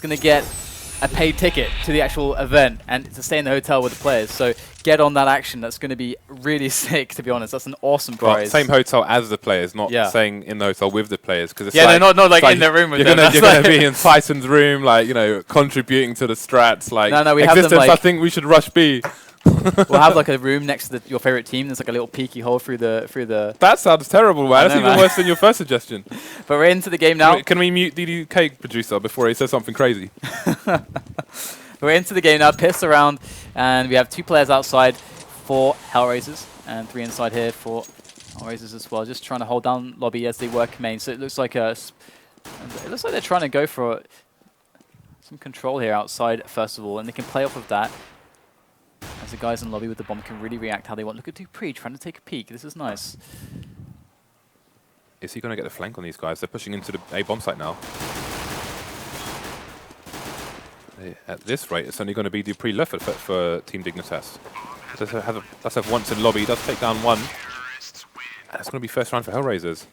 going to get a paid ticket to the actual event and to stay in the hotel with the players. So get on that action. That's going to be really sick, to be honest. That's an awesome prize. Same hotel as the players, not staying in the hotel with the players. Cause it's not like in the room with them. You're going to be in Tyson's room, like, you know, contributing to the strats. Like, no, we have them, like, I think we should rush B. We'll have like a room next to your favorite team. There's like a little peeky hole through the. That sounds terrible, man. That's even worse than your first suggestion. But we're into the game now. Can we mute DDK producer before he says something crazy? We're into the game now. Piss around, and we have 2 players outside for HellRaisers and 3 inside here for HellRaisers as well. Just trying to hold down lobby as they work main. So it looks like they're trying to go for some control here outside first of all, and they can play off of that. As the guys in lobby with the bomb can really react how they want. Look at Dupree trying to take a peek. This is nice. Is he going to get the flank on these guys? They're pushing into the A bomb site now. At this rate, it's only going to be Dupree left for Team Dignitas. Let's have once in lobby. Does take down 1. And it's going to be first round for HellRaisers.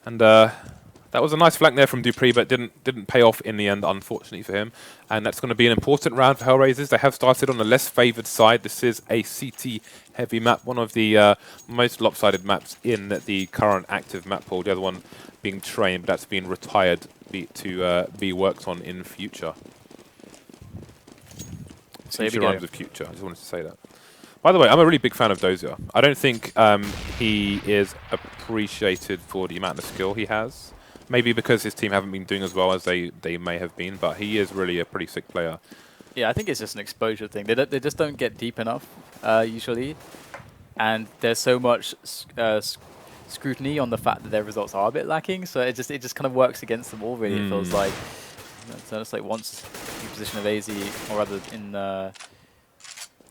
And that was a nice flank there from Dupree, but didn't pay off in the end, unfortunately for him. And that's going to be an important round for HellRaisers. They have started on the less favoured side. This is a CT-heavy map, one of the most lopsided maps in the current active map pool. The other one being trained, but that's been retired to be worked on in future. So future rhymes with future. I just wanted to say that. By the way, I'm a really big fan of Dozier. I don't think he is appreciated for the amount of skill he has. Maybe because his team haven't been doing as well as they may have been, but he is really a pretty sick player. Yeah, I think it's just an exposure thing. They just don't get deep enough, usually. And there's so much scrutiny on the fact that their results are a bit lacking, so it just kind of works against them all, really, it feels like. So it's like once the position of AZ, or rather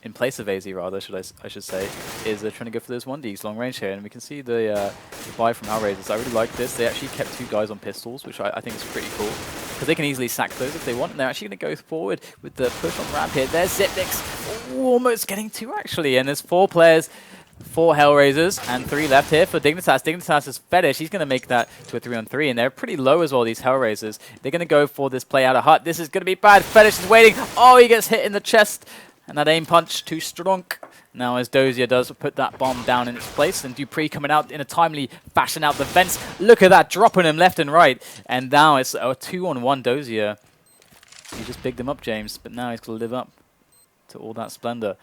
in place of AZ, rather, I should say, is trying to go for those 1Ds long range here, and we can see the buy from HellRaisers. I really like this. They actually kept 2 guys on pistols, which I think is pretty cool, because they can easily sack those if they want, and they're actually going to go forward with the push on ramp here. There's Zipnix, almost getting 2 actually, and there's 4 players for HellRaisers and 3 left here for Dignitas. Dignitas is Fetish. He's going to make that to a 3-on-3, and they're pretty low as well, these HellRaisers. They're going to go for this play out of hut. This is going to be bad. Fetish is waiting. Oh, he gets hit in the chest. And that aim punch too strong. Now as Dozier does put that bomb down in its place, and Dupree coming out in a timely fashion out the vents. Look at that, dropping him left and right. And now it's a 2-on-1 Dozier. You just bigged him up, James, but now he's got to live up to all that splendor.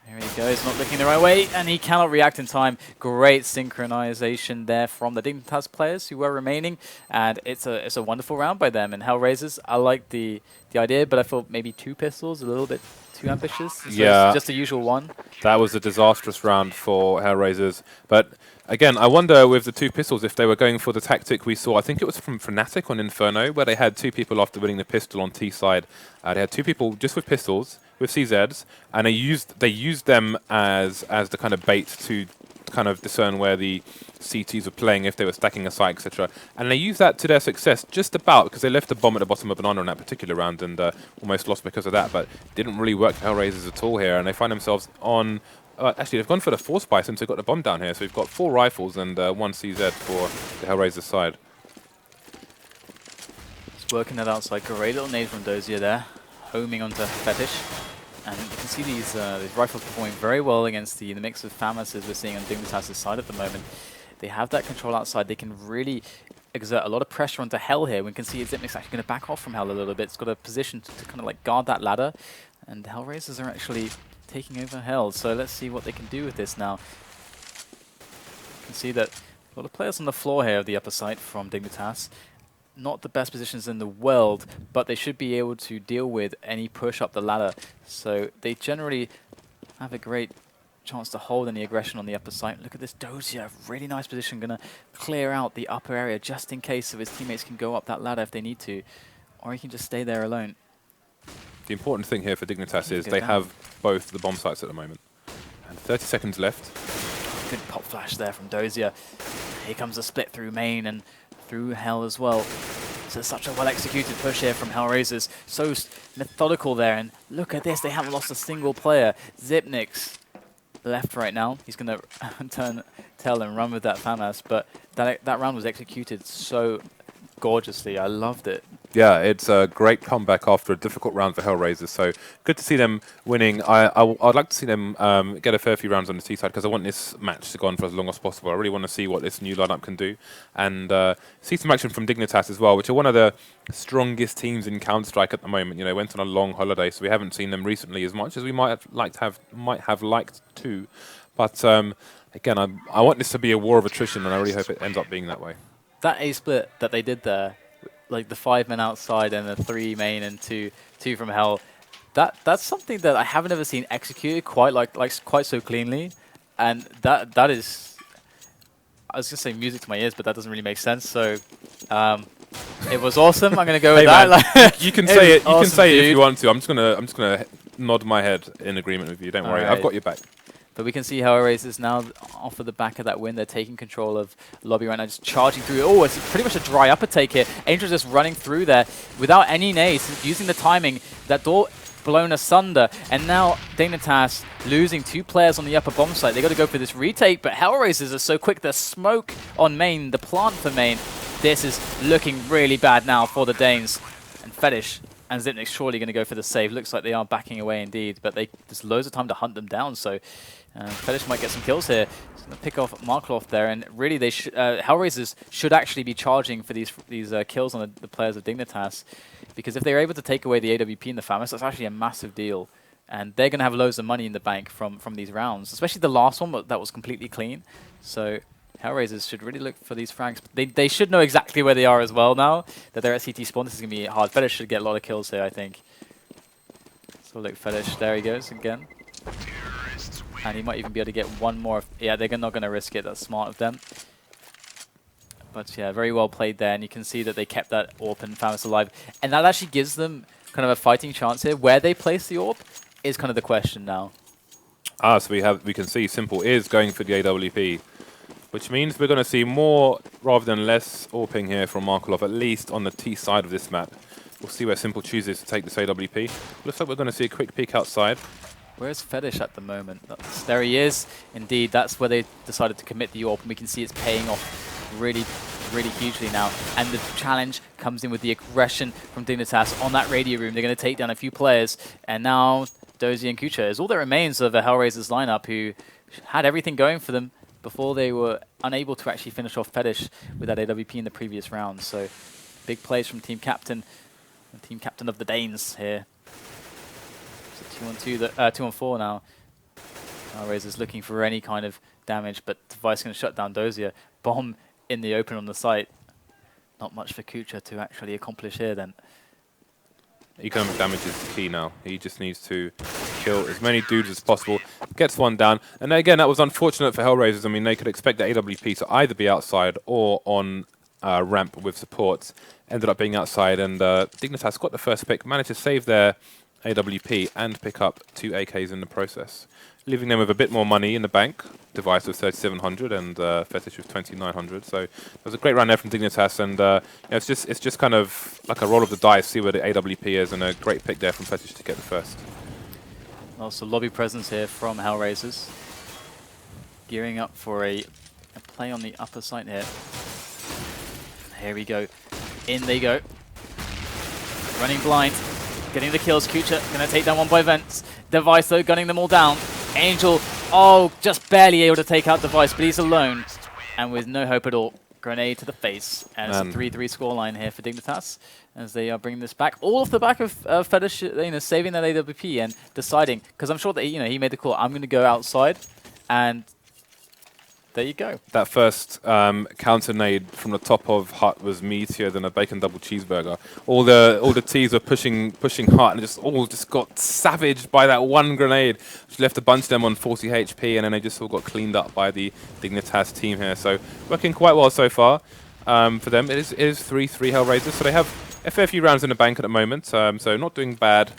Here he goes, not looking the right way, and he cannot react in time. Great synchronization there from the Dignitas players who were remaining, and it's a wonderful round by them. And HellRaisers, I like the idea, but I thought maybe 2 pistols a little bit too ambitious. So yeah, just the usual 1. That was a disastrous round for HellRaisers. But again, I wonder with the 2 pistols if they were going for the tactic we saw. I think it was from Fnatic on Inferno, where they had 2 people after winning the pistol on T side. They had 2 people just with pistols, with CZs, and they used them as the kind of bait to kind of discern where the CTs were playing, if they were stacking a site, etc. And they used that to their success just about, because they left the bomb at the bottom of Banana in that particular round and almost lost because of that, but didn't really work for HellRaisers at all here, and they find themselves on... actually, they've gone for the Force Spy since they've got the bomb down here, so we've got 4 rifles and 1 CZ for the HellRaisers side. Just working that outside. Great little nade from Dozier there, homing onto Fetish. And you can see these rifles performing very well against the mix of FAMASs we're seeing on Dignitas' side at the moment. They have that control outside. They can really exert a lot of pressure onto Hell here. We can see Zipnix actually going to back off from Hell a little bit. It's got a position to kind of like guard that ladder. And HellRaisers are actually taking over Hell. So let's see what they can do with this now. You can see that a lot of players on the floor here of the upper site from Dignitas. Not the best positions in the world, but they should be able to deal with any push up the ladder. So they generally have a great chance to hold any aggression on the upper side. Look at this Dozier, really nice position, going to clear out the upper area just in case so his teammates can go up that ladder if they need to, or he can just stay there alone. The important thing here for Dignitas is they have both the bomb sites at the moment. And 30 seconds left. Good pop flash there from Dozier. Here comes a split through main and through Hell as well. So such a well-executed push here from HellRaisers. So methodical there, and look at this, they haven't lost a single player. Zipnix left right now. He's going to turn tail and run with that FAMAS, but that round was executed so gorgeously. I loved it. Yeah, it's a great comeback after a difficult round for HellRaisers. So good to see them winning. I'd like to see them get a fair few rounds on the T side because I want this match to go on for as long as possible. I really want to see what this new lineup can do, and see some action from Dignitas as well, which are one of the strongest teams in Counter-Strike at the moment. You know, went on a long holiday, so we haven't seen them recently as much as we might have liked to. But again, I want this to be a war of attrition, and I really hope it ends up being that way. That A split that they did there, like the 5 men outside and the 3 main and two from Hell, that's something that I haven't ever seen executed quite so cleanly, and that is, I was gonna say music to my ears, but that doesn't really make sense. So it was awesome. I'm gonna go with that. Man, you can say it. You awesome, can say dude. it if you want to. I'm just gonna nod my head in agreement with you. Don't worry, I've got your back. But we can see HellRaisers now off of the back of that win. They're taking control of lobby right now, just charging through. Oh, it's pretty much a dry upper take here. Angel's just running through there without any nades, using the timing. That door blown asunder. And now Dignitas losing 2 players on the upper bomb site. They got to go for this retake, but HellRaisers are so quick. The smoke on main, the plant for main. This is looking really bad now for the Danes. And Fetish and Zipnik's surely going to go for the save. Looks like they are backing away indeed, but there's loads of time to hunt them down, so Fetish might get some kills here. He's going to pick off Markloff there, and really they HellRaisers should actually be charging for these kills on the players of Dignitas, because if they're able to take away the AWP and the FAMAS, that's actually a massive deal, and they're going to have loads of money in the bank from these rounds, especially the last one that was completely clean. So HellRaisers should really look for these frags. They should know exactly where they are as well now, that they're at CT spawn. This is going to be hard. Fetish should get a lot of kills here, I think. So look, Fetish, there he goes again. And he might even be able to get one more. Yeah, they're not going to risk it. That's smart of them. But yeah, very well played there. And you can see that they kept that AWP and FAMAS alive. And that actually gives them kind of a fighting chance here. Where they place the AWP is kind of the question now. So we can see Simple is going for the AWP, which means we're going to see more rather than less AWPing here from Markloff, at least on the T side of this map. We'll see where Simple chooses to take this AWP. Looks like we're going to see a quick peek outside. Where's Fetish at the moment? There he is. Indeed, that's where they decided to commit the AWP, and we can see it's paying off really, really hugely now. And the challenge comes in with the aggression from Dignitas on that radio room. They're going to take down a few players, and now Dozy and Kucha is all that remains of the HellRaisers lineup, who had everything going for them before they were unable to actually finish off Fetish with that AWP in the previous round. So big plays from Team Captain, the Team Captain of the Danes here. 2-on-4 now. HellRaisers looking for any kind of damage, but Device going to shut down Dozier. Bomb in the open on the site. Not much for Kucha to actually accomplish here then. Economic damage is the key now. He just needs to kill as many dudes as possible. Gets one down. And again, that was unfortunate for HellRaisers. I mean, they could expect the AWP to either be outside or on ramp with supports. Ended up being outside, and Dignitas got the first pick, managed to save their AWP and pick up 2 AKs in the process, leaving them with a bit more money in the bank. Device with 3,700 and Fetish with 2,900. So it was a great run there from Dignitas, and it's just kind of like a roll of the dice, see where the AWP is, and a great pick there from Fetish to get the first. Also lobby presence here from HellRaisers, gearing up for a play on the upper side here. Here we go. In they go. Running blind. Getting the kills. Kucha going to take down one by Vents. Device, though, gunning them all down. Angel, oh, just barely able to take out Device, but he's alone. And with no hope at all. Grenade to the face. And it's a 3-3 scoreline here for Dignitas as they are bringing this back. All off the back of Fetish, saving that AWP and deciding, because I'm sure that he made the call, I'm going to go outside, and there you go. That first counter nade from the top of Hut was meatier than a bacon double cheeseburger. All the T's were pushing Hut, and just got savaged by that one grenade, which left a bunch of them on 40 HP, and then they just all got cleaned up by the Dignitas team here. So working quite well so far for them. It is 3-3 HellRaisers, so they have a fair few rounds in the bank at the moment. So not doing bad.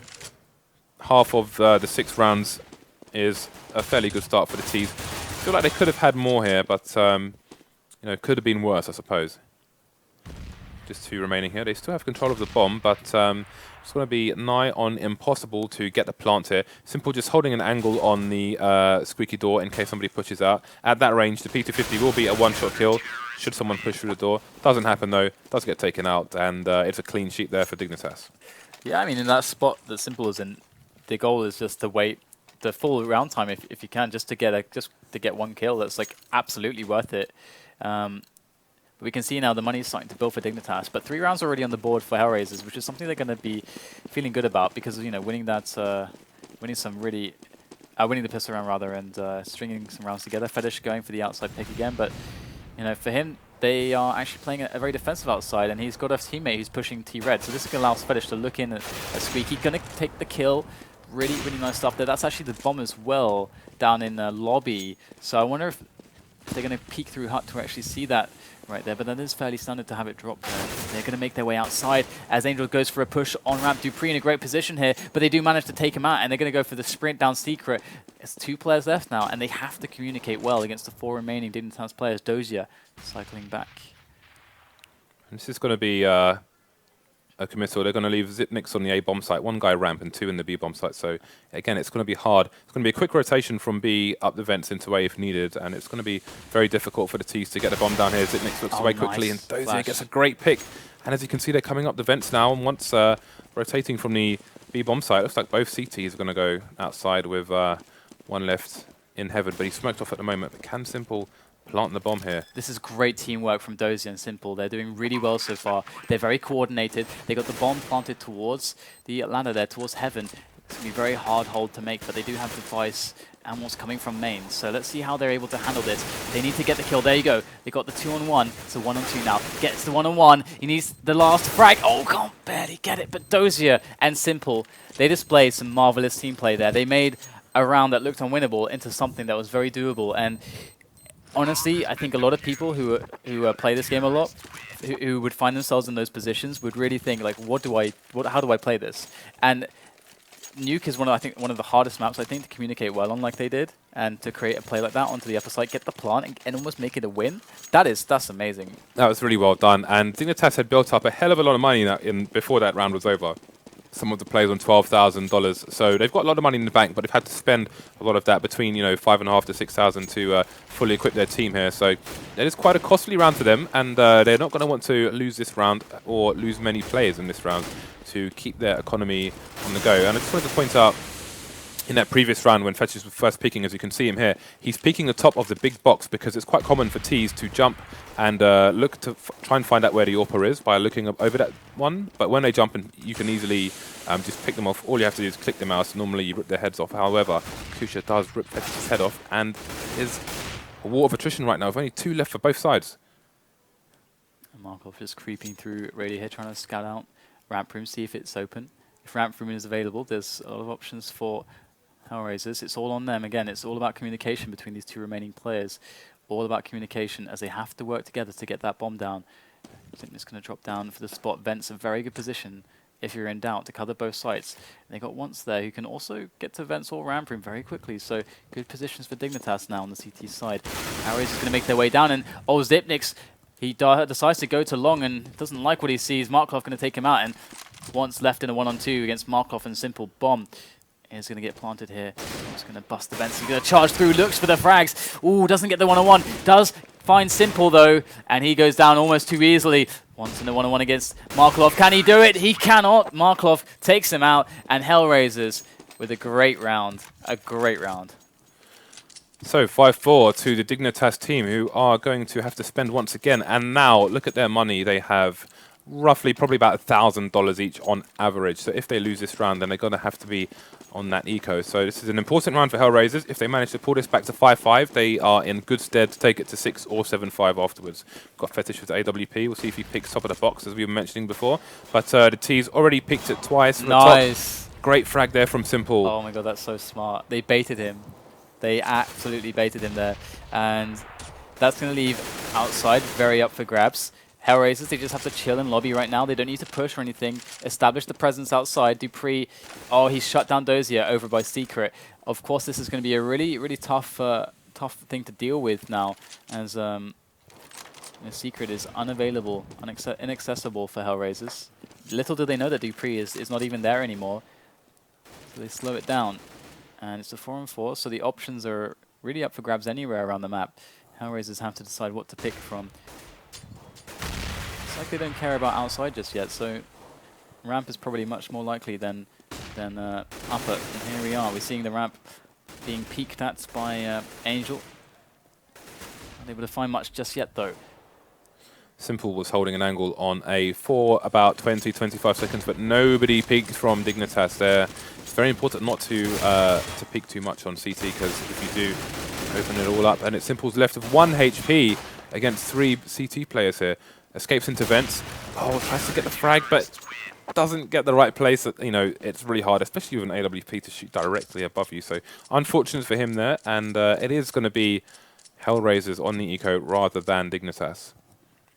Half of the 6 rounds is a fairly good start for the T's. I feel like they could have had more here, but could have been worse, I suppose. Just 2 remaining here. They still have control of the bomb, but It's going to be nigh on impossible to get the plant here. Simple just holding an angle on the squeaky door in case somebody pushes out. At that range, the P250 will be a one-shot kill should someone push through the door. Doesn't happen though, does get taken out, and it's a clean sheet there for Dignitas. Yeah, I mean, in that spot that Simple is in, the goal is just to wait the full round time if you can, just to get one kill. That's like absolutely worth it. But we can see now the money is starting to build for Dignitas, but 3 rounds already on the board for HellRaisers, which is something they're going to be feeling good about because, you know, winning that, winning the pistol round rather, and stringing some rounds together. Fetish going for the outside pick again, but you know, for him, they are actually playing a very defensive outside, and he's got a teammate who's pushing T-Red, so this allows Fetish to look in at Squeaky. Gonna take the kill. Really, really nice stuff there. That's actually the bomb as well down in the lobby. So I wonder if they're going to peek through Hut to actually see that right there, but that is fairly standard to have it drop there. They're going to make their way outside as Angel goes for a push on ramp. Dupree in a great position here, but they do manage to take him out, and they're going to go for the sprint down Secret. It's 2 players left now, and they have to communicate well against the 4 remaining Dignitas players. Dozier cycling back. This is going to be a committal. They're going to leave Zipnix on the A bomb site, 1 guy ramp and 2 in the B bomb site. So again, it's going to be hard. It's going to be a quick rotation from B up the vents into A if needed, and it's going to be very difficult for the T's to get the bomb down here. Zipnix looks away quickly, and Dozier gets a great pick. And as you can see, they're coming up the vents now, and once rotating from the B bomb site, it looks like both CTs are going to go outside with 1 left in heaven, but he's smoked off at the moment. But can Simple planting the bomb here? This is great teamwork from Dozier and Simple. They're doing really well so far. They're very coordinated. They got the bomb planted towards the ladder there, towards heaven. It's going to be a very hard hold to make, but they do have device and what's coming from main. So let's see how they're able to handle this. They need to get the kill. There you go. They got the 2-on-1. So 1-on-2 now. Gets the 1-on-1. He needs the last frag. Oh, can't barely get it. But Dozier and Simple, they displayed some marvelous team play there. They made a round that looked unwinnable into something that was very doable. And honestly, I think a lot of people who play this game a lot, who would find themselves in those positions, would really think like, how do I play this? And Nuke is one of the hardest maps I think to communicate well on, like they did, and to create a play like that onto the upper side, get the plant, and almost make it a win. That's amazing. That was really well done, and Dignitas had built up a hell of a lot of money before that round was over. Some of the players on $12,000, so they've got a lot of money in the bank, but they've had to spend a lot of that, between $5,500 to $6,000 to fully equip their team here. So it is quite a costly round for them, and they're not going to want to lose this round or lose many players in this round to keep their economy on the go. And I just wanted to point out, in that previous round when Fetch was first peeking, as you can see him here, he's peeking the top of the big box because it's quite common for Ts to jump and look to try and find out where the AWPer is by looking up over that one. But when they jump, and you can easily just pick them off. All you have to do is click the mouse. Normally you rip their heads off. However, Kusha does rip Fetch's head off, and is a war of attrition right now with only 2 left for both sides. And Markov just creeping through radio here, trying to scout out ramp room, see if it's open. If ramp room is available, there's a lot of options for HellRaisers. It's all on them. Again, it's all about communication between these 2 remaining players. All about communication, as they have to work together to get that bomb down. I think it's going to drop down for the spot. Vent's a very good position if you're in doubt to cover both sides. And they got Once there who can also get to Vents or ramp room very quickly. So good positions for Dignitas now on the CT side. HellRaisers is going to make their way down, and Zipnix, he decides to go to long and doesn't like what he sees. Markov going to take him out, and Once left in a 1-on-2 against Markov and Simple. Bomb is going to get planted here. He's going to bust the vents. He's going to charge through, looks for the frags. Ooh, doesn't get the 1-on-1. Does find Simple though, and he goes down almost too easily. Once in the 1-on-1 against Markov. Can he do it? He cannot. Markov takes him out, and HellRaisers with a great round. A great round. So 5-4 to the Dignitas team, who are going to have to spend once again. And now, look at their money. They have roughly probably about $1,000 each on average. So if they lose this round, then they're going to have to be on that eco. So this is an important round for HellRaisers. If they manage to pull this back to 5-5, they are in good stead to take it to 6 or 7-5 afterwards. Got Fetish with the AWP. We'll see if he picks top of the box, as we were mentioning before. But the T's already picked it twice from the top. Great frag there from Simple. Oh my god, that's so smart. They baited him. They absolutely baited him there. And that's going to leave outside, very up for grabs. HellRaisers, they just have to chill in lobby right now. They don't need to push or anything. Establish the presence outside. Dupree, oh, he's shut down Dozier over by Secret. Of course, this is going to be a really, really tough thing to deal with now, as Secret is unavailable, inaccessible for HellRaisers. little do they know that Dupree is not even there anymore. So they slow it down. And it's a 4-on-4, so the options are really up for grabs anywhere around the map. HellRaisers have to decide what to pick from. It's like they don't care about outside just yet, so ramp is probably much more likely than upper. And here we are, we're seeing the ramp being peeked at by Angel. Not able to find much just yet though. Simple was holding an angle on A for about 20-25 seconds, but nobody peeked from Dignitas there. It's very important not to peek too much on CT, because if you do, open it all up. And it's Simple's left with 1 HP against 3 CT players here. Escapes into vents. Oh, tries to get the frag, but doesn't get the right place. You know, it's really hard, especially with an AWP, to shoot directly above you. So unfortunate for him there, and it is going to be HellRaisers on the eco rather than Dignitas.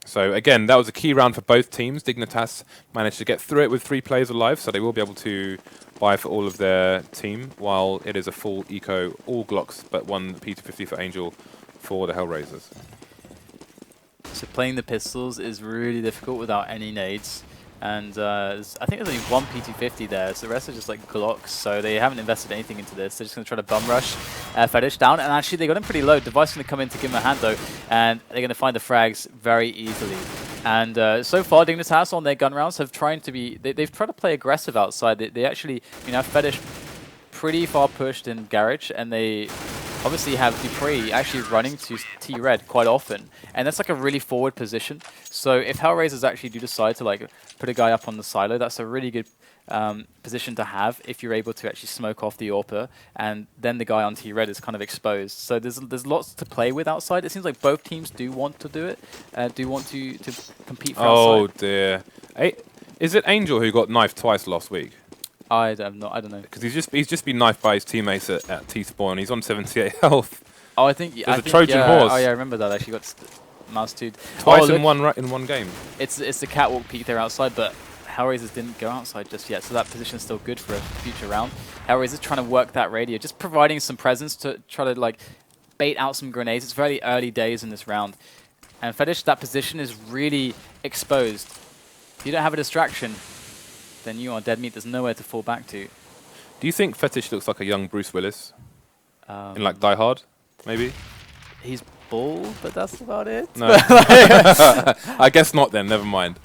So again, that was a key round for both teams. Dignitas managed to get through it with 3 players alive, so they will be able to buy for all of their team, while it is a full eco, all Glocks, but 1 P250 for Angel for the HellRaisers. So playing the pistols is really difficult without any nades. And I think there's only 1 P250 there, so the rest are just like Glocks, so they haven't invested anything into this. They're just going to try to bum rush Fetish down, and actually they got him pretty low. Device going to come in to give him a hand though, and they're going to find the frags very easily. And so far, Dignitas on their gun rounds have tried to be, they've tried to play aggressive outside. They actually, you know, Fetish pretty far pushed in Garage, and they obviously have Dupree actually running to T-Red quite often, and that's like a really forward position. So if HellRaisers actually do decide to like put a guy up on the silo, that's a really good position to have if you're able to actually smoke off the AWPer, and then the guy on T-Red is kind of exposed. So there's lots to play with outside. It seems like both teams do want to do it, do want to compete for outside. Oh dear. Is it Angel who got knifed twice last week? I don't know. Because he's just been knifed by his teammates at T-spawn. He's on 78 health. Oh, I think there's a Trojan horse. Oh yeah, I remember that. Actually got mouse two'd twice in one game. It's the catwalk peak there outside, but HellRaisers didn't go outside just yet, so that position is still good for a future round. HellRaisers trying to work that radio, just providing some presence to try to like bait out some grenades. It's very early days in this round, and Fetish, that position is really exposed. If you don't have a distraction, then you are dead meat. There's nowhere to fall back to. Do you think Fetish looks like a young Bruce Willis? In like Die Hard, maybe? He's bald, but that's about it. No. I guess not then, never mind.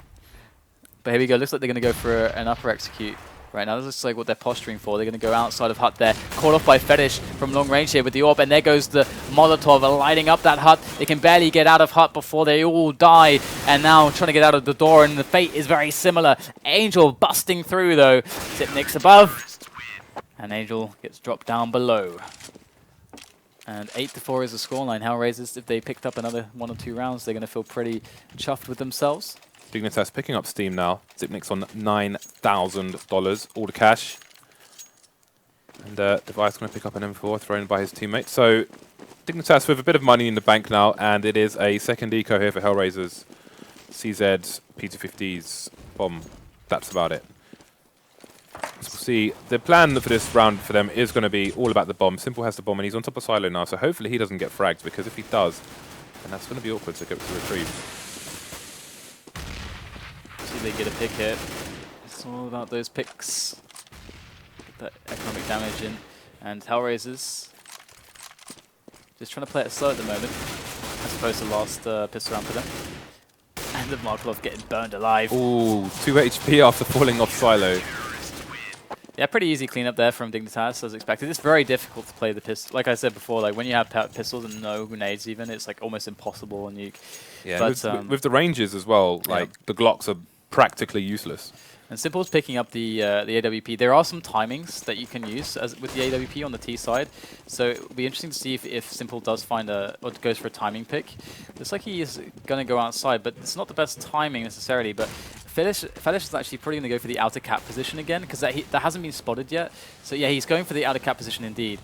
But here we go. Looks like they're going to go for an upper execute right now. This looks like what they're posturing for. They're going to go outside of hut there. Caught off by Fetish from long range here with the AWP. And there goes the Molotov lighting up that hut. They can barely get out of hut before they all die. And now trying to get out of the door. And the fate is very similar. Angel busting through though. Zipnik's above. And Angel gets dropped down below. And 8-4 is the scoreline. HellRaisers, if they picked up another 1 or 2 rounds, they're going to feel pretty chuffed with themselves. Dignitas picking up steam now. Zipnik's on $9,000, all the cash. And Device going to pick up an M4 thrown by his teammate. So Dignitas with a bit of money in the bank now, and it is a second eco here for HellRaisers. CZs, P250s, bomb. That's about it. So we'll see. The plan for this round for them is going to be all about the bomb. Simple has the bomb, and he's on top of Silo now, so hopefully he doesn't get fragged, because if he does, then that's going to be awkward to go to retrieve. See if they get a pick here. It's all about those picks. Get that economic damage in. And HellRaisers just trying to play it slow at the moment, as opposed to last pistol round for them. And the Markov getting burned alive. Ooh, 2 HP after falling off Silo. Yeah, pretty easy cleanup there from Dignitas, as expected. It's very difficult to play the pistol. Like I said before, like when you have pistols and no grenades even, it's like almost impossible on nuke. Yeah, but, with the ranges as well, like the Glocks are practically useless. And Simple's picking up the AWP. There are some timings that you can use with the AWP on the T side. So it'll be interesting to see if Simple does find or goes for a timing pick. Looks like he is going to go outside, but it's not the best timing necessarily. But Fetish is actually probably going to go for the outer cap position again, because that hasn't been spotted yet. So yeah, he's going for the outer cap position indeed.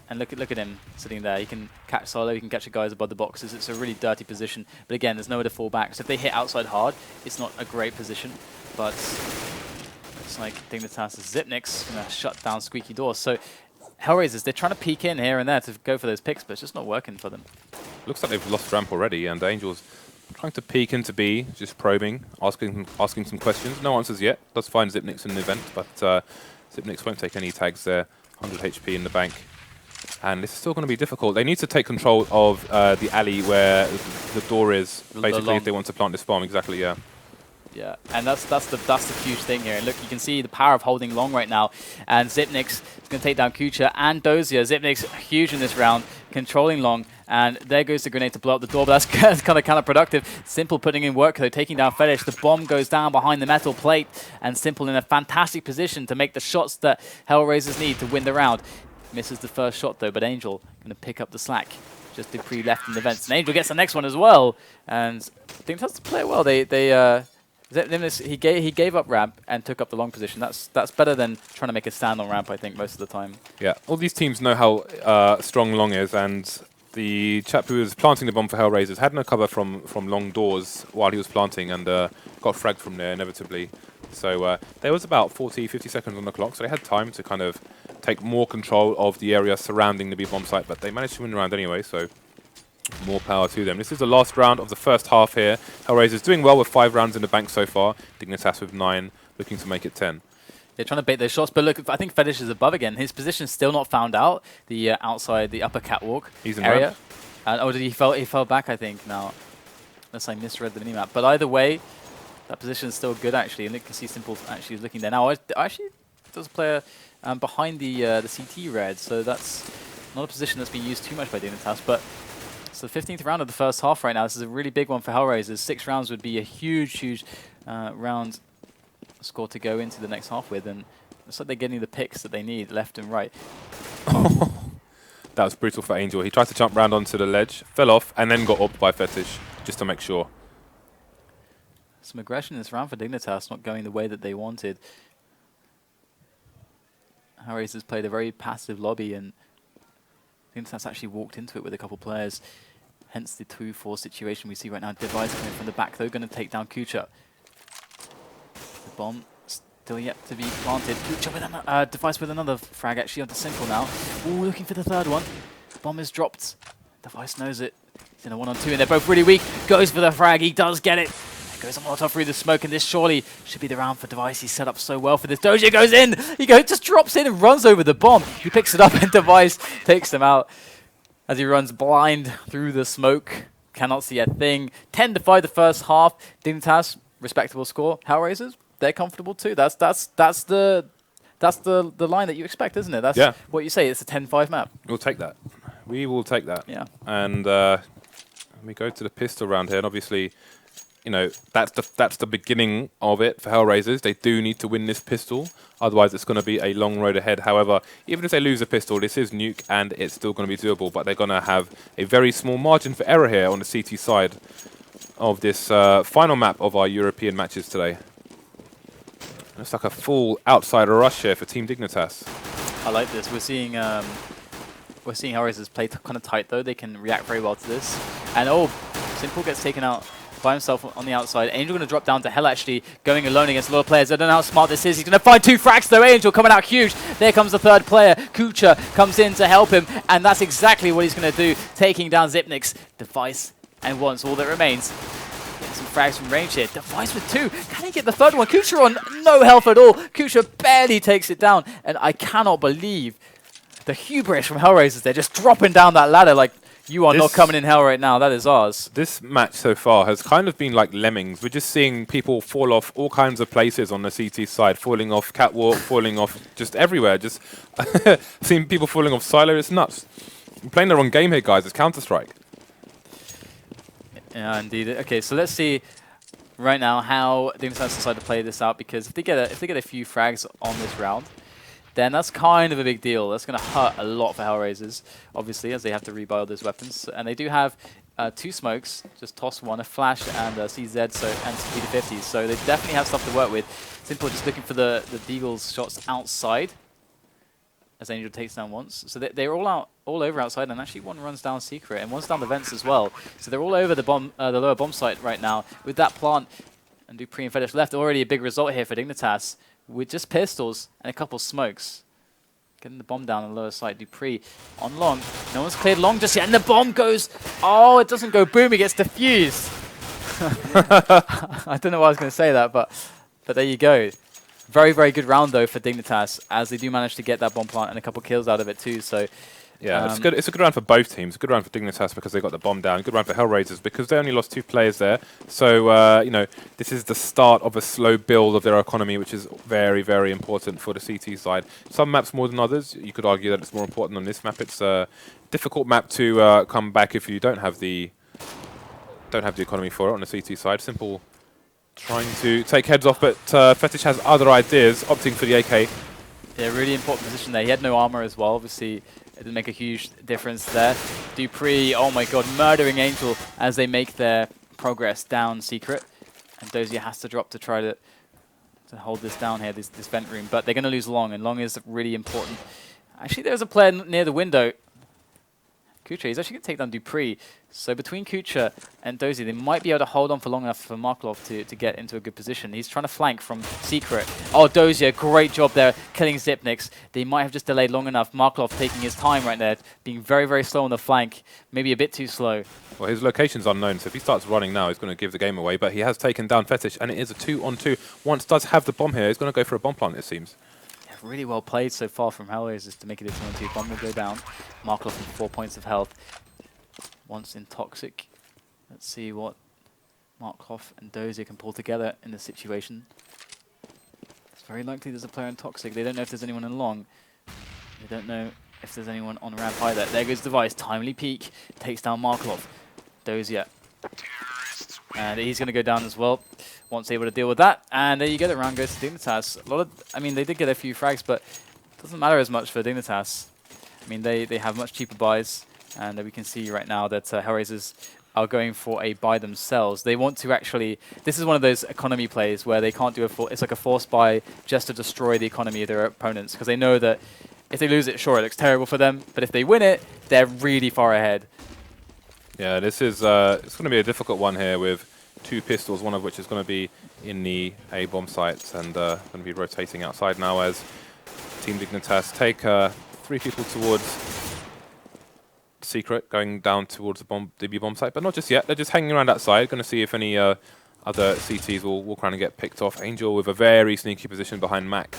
And look at him sitting there. He can catch Solo, he can catch the guys above the boxes. It's a really dirty position. But again, there's nowhere to fall back. So if they hit outside hard, it's not a great position. But it's like Dignitas' Zipnik's going to shut down Squeaky Door. So HellRaisers, they're trying to peek in here and there to go for those picks, but it's just not working for them. Looks like they've lost ramp already, and Angel's Trying to peek into B, just probing, asking some questions. No answers yet. Does find Zipnix in the event, but Zipnix won't take any tags there. 100 HP in the bank. And this is still going to be difficult. They need to take control of the alley where the door is, basically, if they want to plant this bomb. Exactly, yeah. Yeah, and that's the huge thing here. And look, you can see the power of holding long right now. And Zipnix is going to take down Kucha and Dozier. Zipnix huge in this round, controlling long. And there goes the grenade to blow up the door, but that's kind of counterproductive. Simple putting in work, though, taking down Fetish. The bomb goes down behind the metal plate, and Simple in a fantastic position to make the shots that HellRaisers need to win the round. Misses the first shot, though, but Angel going to pick up the slack. Just Dupree left in the vents. And Angel gets the next one as well. And Dignitas has to play it well. He gave up ramp and took up the long position. That's better than trying to make a stand on ramp, I think, most of the time. Yeah, all these teams know how strong long is, and the chap who was planting the bomb for HellRaisers had no cover from long doors while he was planting, and got fragged from there inevitably. So there was about 40, 50 seconds on the clock, so they had time to kind of take more control of the area surrounding the B-bomb site, but they managed to win the round anyway, so more power to them. This is the last round of the first half here. HellRaisers doing well with 5 rounds in the bank so far. Dignitas with 9, looking to make it 10. They're trying to bait their shots, but look, I think Fetish is above again. His position's still not found out. The outside, the upper catwalk He's in area. Oh, did he fell back? I think now, unless I misread the minimap. But either way, that position's still good actually, and you can see Simple actually is looking there now. Actually, there's a player behind the CT red, so that's not a position that's been used too much by Dignitas, but. It's the 15th round of the first half right now. This is a really big one for HellRaisers. 6 rounds would be a huge round score to go into the next half with, and looks like they're getting the picks that they need left and right. That was brutal for Angel. He tried to jump round onto the ledge, fell off, and then got upped by Fetish, just to make sure. Some aggression in this round for Dignitas, not going the way that they wanted. HellRaisers played a very passive lobby, and Dignitas actually walked into it with a couple players. Hence the 2-4 situation we see right now. Device coming from the back, though, going to take down Kucha. The bomb still yet to be planted. Kucha with Device with another frag, actually, onto Simple now. Ooh, looking for the third one. Bomb is dropped. Device knows it. He's in a 1-on-2, and they're both really weak. Goes for the frag. He does get it. Goes a Molotov through the smoke, and this surely should be the round for Device. He's set up so well for this. Dozier goes in. He just drops in and runs over the bomb. He picks it up, and Device takes him out as he runs blind through the smoke. Cannot see a thing. 10-5 the first half. Dignitas, respectable score. HellRaisers, they're comfortable too. That's the line that you expect, isn't it? That's what you say. It's a 10-5 map. We'll take that. We will take that. Yeah. And we go to the pistol round here, and obviously, you know, that's the beginning of it for HellRaisers. They do need to win this pistol, otherwise it's going to be a long road ahead. However, even if they lose a pistol, this is Nuke, and it's still going to be doable, but they're going to have a very small margin for error here on the CT side of this final map of our European matches today. Looks like a full outsider rush here for Team Dignitas. I like this. We're seeing HellRaisers play kind of tight, though. They can react very well to this. And Simple gets taken out by himself on the outside. Angel going to drop down to Hell, actually, going alone against a lot of players. I don't know how smart this is. He's going to find 2 frags, though. Angel coming out huge. There comes the third player. Kucha comes in to help him, and that's exactly what he's going to do, taking down Zipnix. Device, and once all that remains. Getting some frags from range here. Device with 2. Can he get the third one? Kucha on no health at all. Kucha barely takes it down, and I cannot believe the hubris from HellRaisers. They're just dropping down that ladder like, you are not coming in hell right now. That is ours. This match so far has kind of been like lemmings. We're just seeing people fall off all kinds of places on the CT side, falling off catwalk, falling off just everywhere. Just seeing people falling off silo. It's nuts. We're playing the wrong game here, guys. It's Counter-Strike. Yeah, indeed. Okay, so let's see right now how Dignitas decide to play this out, because if they get a few frags on this round, then that's kind of a big deal. That's going to hurt a lot for HellRaisers, obviously, as they have to rebuild those weapons. And they do have 2 smokes, just toss one, a flash and a CZ, so and some P250s. So they definitely have stuff to work with. Simple just looking for the Deagle's shots outside, as Angel takes down once. So they're all over outside, and actually one runs down secret, and one's down the vents as well. So they're all over the lower bomb site right now with that plant. And Dupree and Fetish left. Already a big result here for Dignitas, with just pistols and a couple smokes. Getting the bomb down on the lower side. Dupree on long. No one's cleared long just yet. And the bomb goes... Oh, it doesn't go boom. It gets defused. I don't know why I was going to say that, but there you go. Very, very good round, though, for Dignitas, as they do manage to get that bomb plant and a couple kills out of it, too. So, yeah, it's good. It's a good round for both teams. A good round for Dignitas because they got the bomb down. Good round for HellRaisers because they only lost 2 players there. So, you know, this is the start of a slow build of their economy, which is very, very important for the CT side. Some maps more than others. You could argue that it's more important on this map. It's a difficult map to come back if you don't have the economy for it on the CT side. Simple trying to take heads off, but Fetish has other ideas, opting for the AK. Yeah, really important position there. He had no armor as well. Obviously, it didn't make a huge difference there. Dupree, oh my god, murdering Angel as they make their progress down secret. And Dozier has to drop to try to hold this down here, this vent room. But they're going to lose Long, and Long is really important. Actually, there's a player near the window. Kucha, he's actually going to take down Dupree. So between Kucha and Dozier, they might be able to hold on for long enough for Marklov to get into a good position. He's trying to flank from secret. Oh, Dozier, great job there, killing Zipnix. They might have just delayed long enough. Marklov taking his time right there, being very, very slow on the flank. Maybe a bit too slow. Well, his location's unknown, so if he starts running now, he's going to give the game away. But he has taken down Fetish, and it is a 2-on-2. Once does have the bomb here, he's going to go for a bomb plant, it seems. Yeah, really well played so far from HellRaisers to make it a 2-on-2. Bomb will go down. Marklov with 4 points of health. Once in Toxic. Let's see what Markov and Dozier can pull together in this situation. It's very likely there's a player in Toxic. They don't know if there's anyone in Long. They don't know if there's anyone on ramp either. There goes Device. Timely peek. Takes down Markov. Dozier. And he's going to go down as well. Once able to deal with that. And there you go. The round goes to Dignitas. A lot of, I mean, they did get a few frags, but it doesn't matter as much for Dignitas. I mean, they have much cheaper buys. And we can see right now that HellRaisers are going for a buy themselves. They want to actually... This is one of those economy plays where they can't do it's like a forced buy just to destroy the economy of their opponents. Because they know that if they lose it, sure, it looks terrible for them. But if they win it, they're really far ahead. Yeah, this is it's going to be a difficult one here with 2 pistols, one of which is going to be in the A bomb sites and going to be rotating outside now as Team Dignitas take 3 people towards secret, going down towards the B bomb site, but not just yet. They're just hanging around outside, going to see if any other CTs will walk around and get picked off. Angel with a very sneaky position behind Mac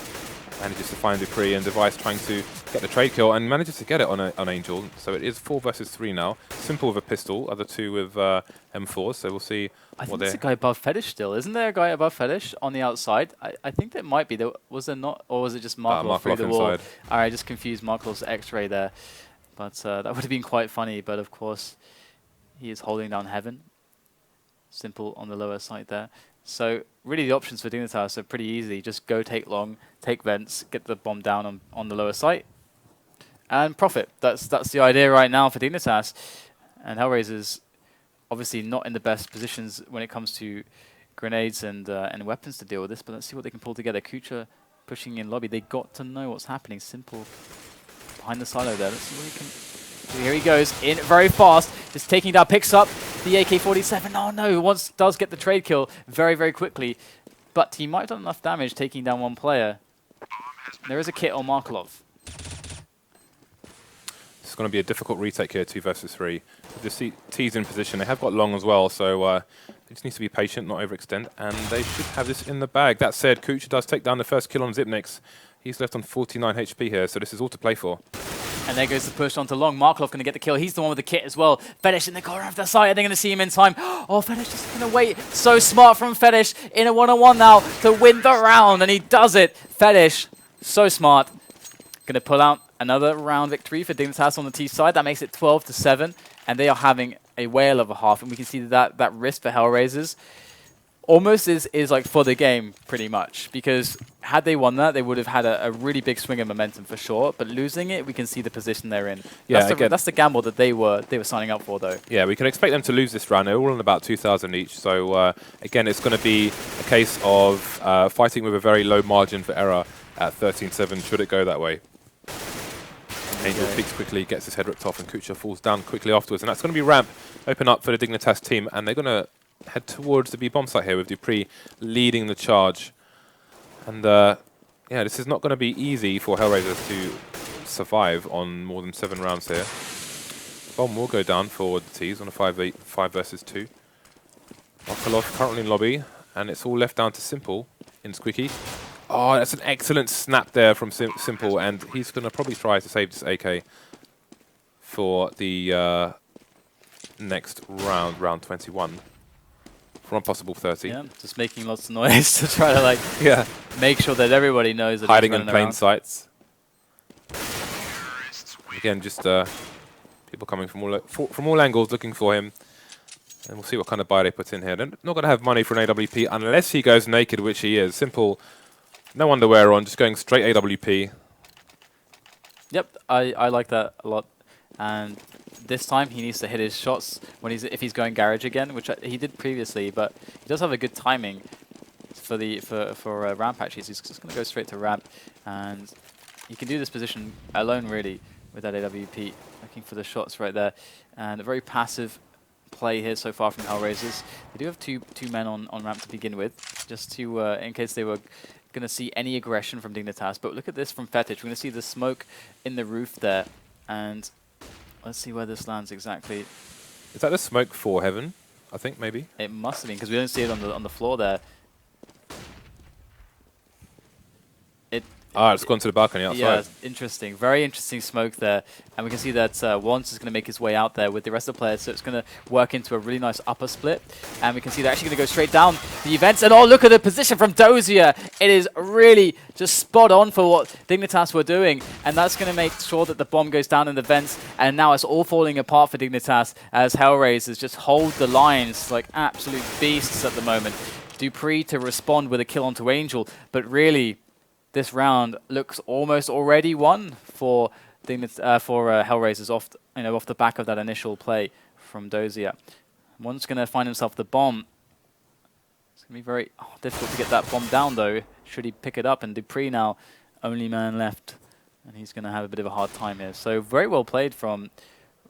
manages to find Dupree, and Device trying to get the trade kill and manages to get it on Angel. So it is 4 versus 3 now. Simple with a pistol, other 2 with M4s. So we'll see. I think there's a guy above Fetish still. Isn't there a guy above Fetish on the outside? I think there might be. Was there not? Or was it just Marklov through the wall? I just confused Marklov's X-ray there. But that would have been quite funny. But of course, he is holding down Heaven. Simple on the lower side there. So really the options for Dignitas are pretty easy. Just go take long, take vents, get the bomb down on the lower site, and profit. That's the idea right now for Dignitas. And HellRaisers obviously not in the best positions when it comes to grenades and weapons to deal with this. But let's see what they can pull together. Kucha pushing in lobby. They got to know what's happening. Simple behind the silo there. Let's see what he can. So here he goes in very fast. Just taking down, picks up the AK-47. Oh no, does get the trade kill very, very quickly. But he might have done enough damage taking down 1 player. There is a kit on Markelov. It's going to be a difficult retake here, 2 versus 3. With the T's in position, they have got long as well, so they just need to be patient, not overextend, and they should have this in the bag. That said, Kucha does take down the first kill on Zipnix. He's left on 49 HP here, so this is all to play for. And there goes the push onto Long. Markelov going to get the kill. He's the one with the kit as well. Fetish in the corner of the site. Are they going to see him in time? Oh, Fetish just going to wait. So smart from Fetish in a 1-on-1 now to win the round. And he does it. Fetish, so smart. Going to pull out another round victory for Dignitas on the T side. That makes it 12-7. And they are having a whale of a half. And we can see that risk for HellRaisers almost is like for the game, pretty much. Because had they won that, they would have had a really big swing of momentum for sure. But losing it, we can see the position they're in. Yeah, that's the gamble that they were signing up for, though. Yeah, we can expect them to lose this round. They're all on about 2,000 each. So again, it's going to be a case of fighting with a very low margin for error at 13-7. Should it go that way? Angel peeks quickly, gets his head ripped off, and Kucha falls down quickly afterwards. And that's going to be ramp open up for the Dignitas team, and they're going to head towards the B bomb site here with Dupree leading the charge. And yeah, this is not going to be easy for HellRaisers to survive on more than 7 rounds here. Bomb will go down for the T's on a 5 versus 2. Okolov currently in lobby, and it's all left down to Simple in Squeaky. Oh, that's an excellent snap there from Simple, and he's going to probably try to save this AK for the next round, round 21, from a possible 30. Yeah, just making lots of noise to try to like Yeah, make sure that everybody knows that hiding he's in running plain around. sights. Again, just people coming from all angles looking for him. And we'll see what kind of buy they put in here. They're not going to have money for an AWP unless he goes naked, which he is. Simple, no underwear on, just going straight AWP. Yep, I like that a lot. And this time he needs to hit his shots when if he's going garage again, which he did previously, but he does have a good timing for ramp actually. So he's just going to go straight to ramp, and he can do this position alone really with that AWP, looking for the shots right there. And a very passive play here so far from HellRaisers. They do have two men on ramp to begin with, just to in case they were going to see any aggression from Dignitas. But look at this from Fetish. We're going to see the smoke in the roof there, and let's see where this lands exactly. Is that a smoke for Heaven? I think maybe. It must have been, because we don't see it on the floor there. Ah, it's gone to the balcony outside. Yeah, interesting. Very interesting smoke there. And we can see that Wants is going to make his way out there with the rest of the players, so it's going to work into a really nice upper split. And we can see they're actually going to go straight down the events. And oh, look at the position from Dozier. It is really just spot on for what Dignitas were doing. And that's going to make sure that the bomb goes down in the vents. And now it's all falling apart for Dignitas as HellRaisers just hold the lines like absolute beasts at the moment. Dupree to respond with a kill onto Angel, but really, this round looks almost already won for HellRaisers off the back of that initial play from Dozier. One's going to find himself the bomb. It's going to be very difficult to get that bomb down though. Should he pick it up? And Dupree now only man left, and he's going to have a bit of a hard time here. So very well played from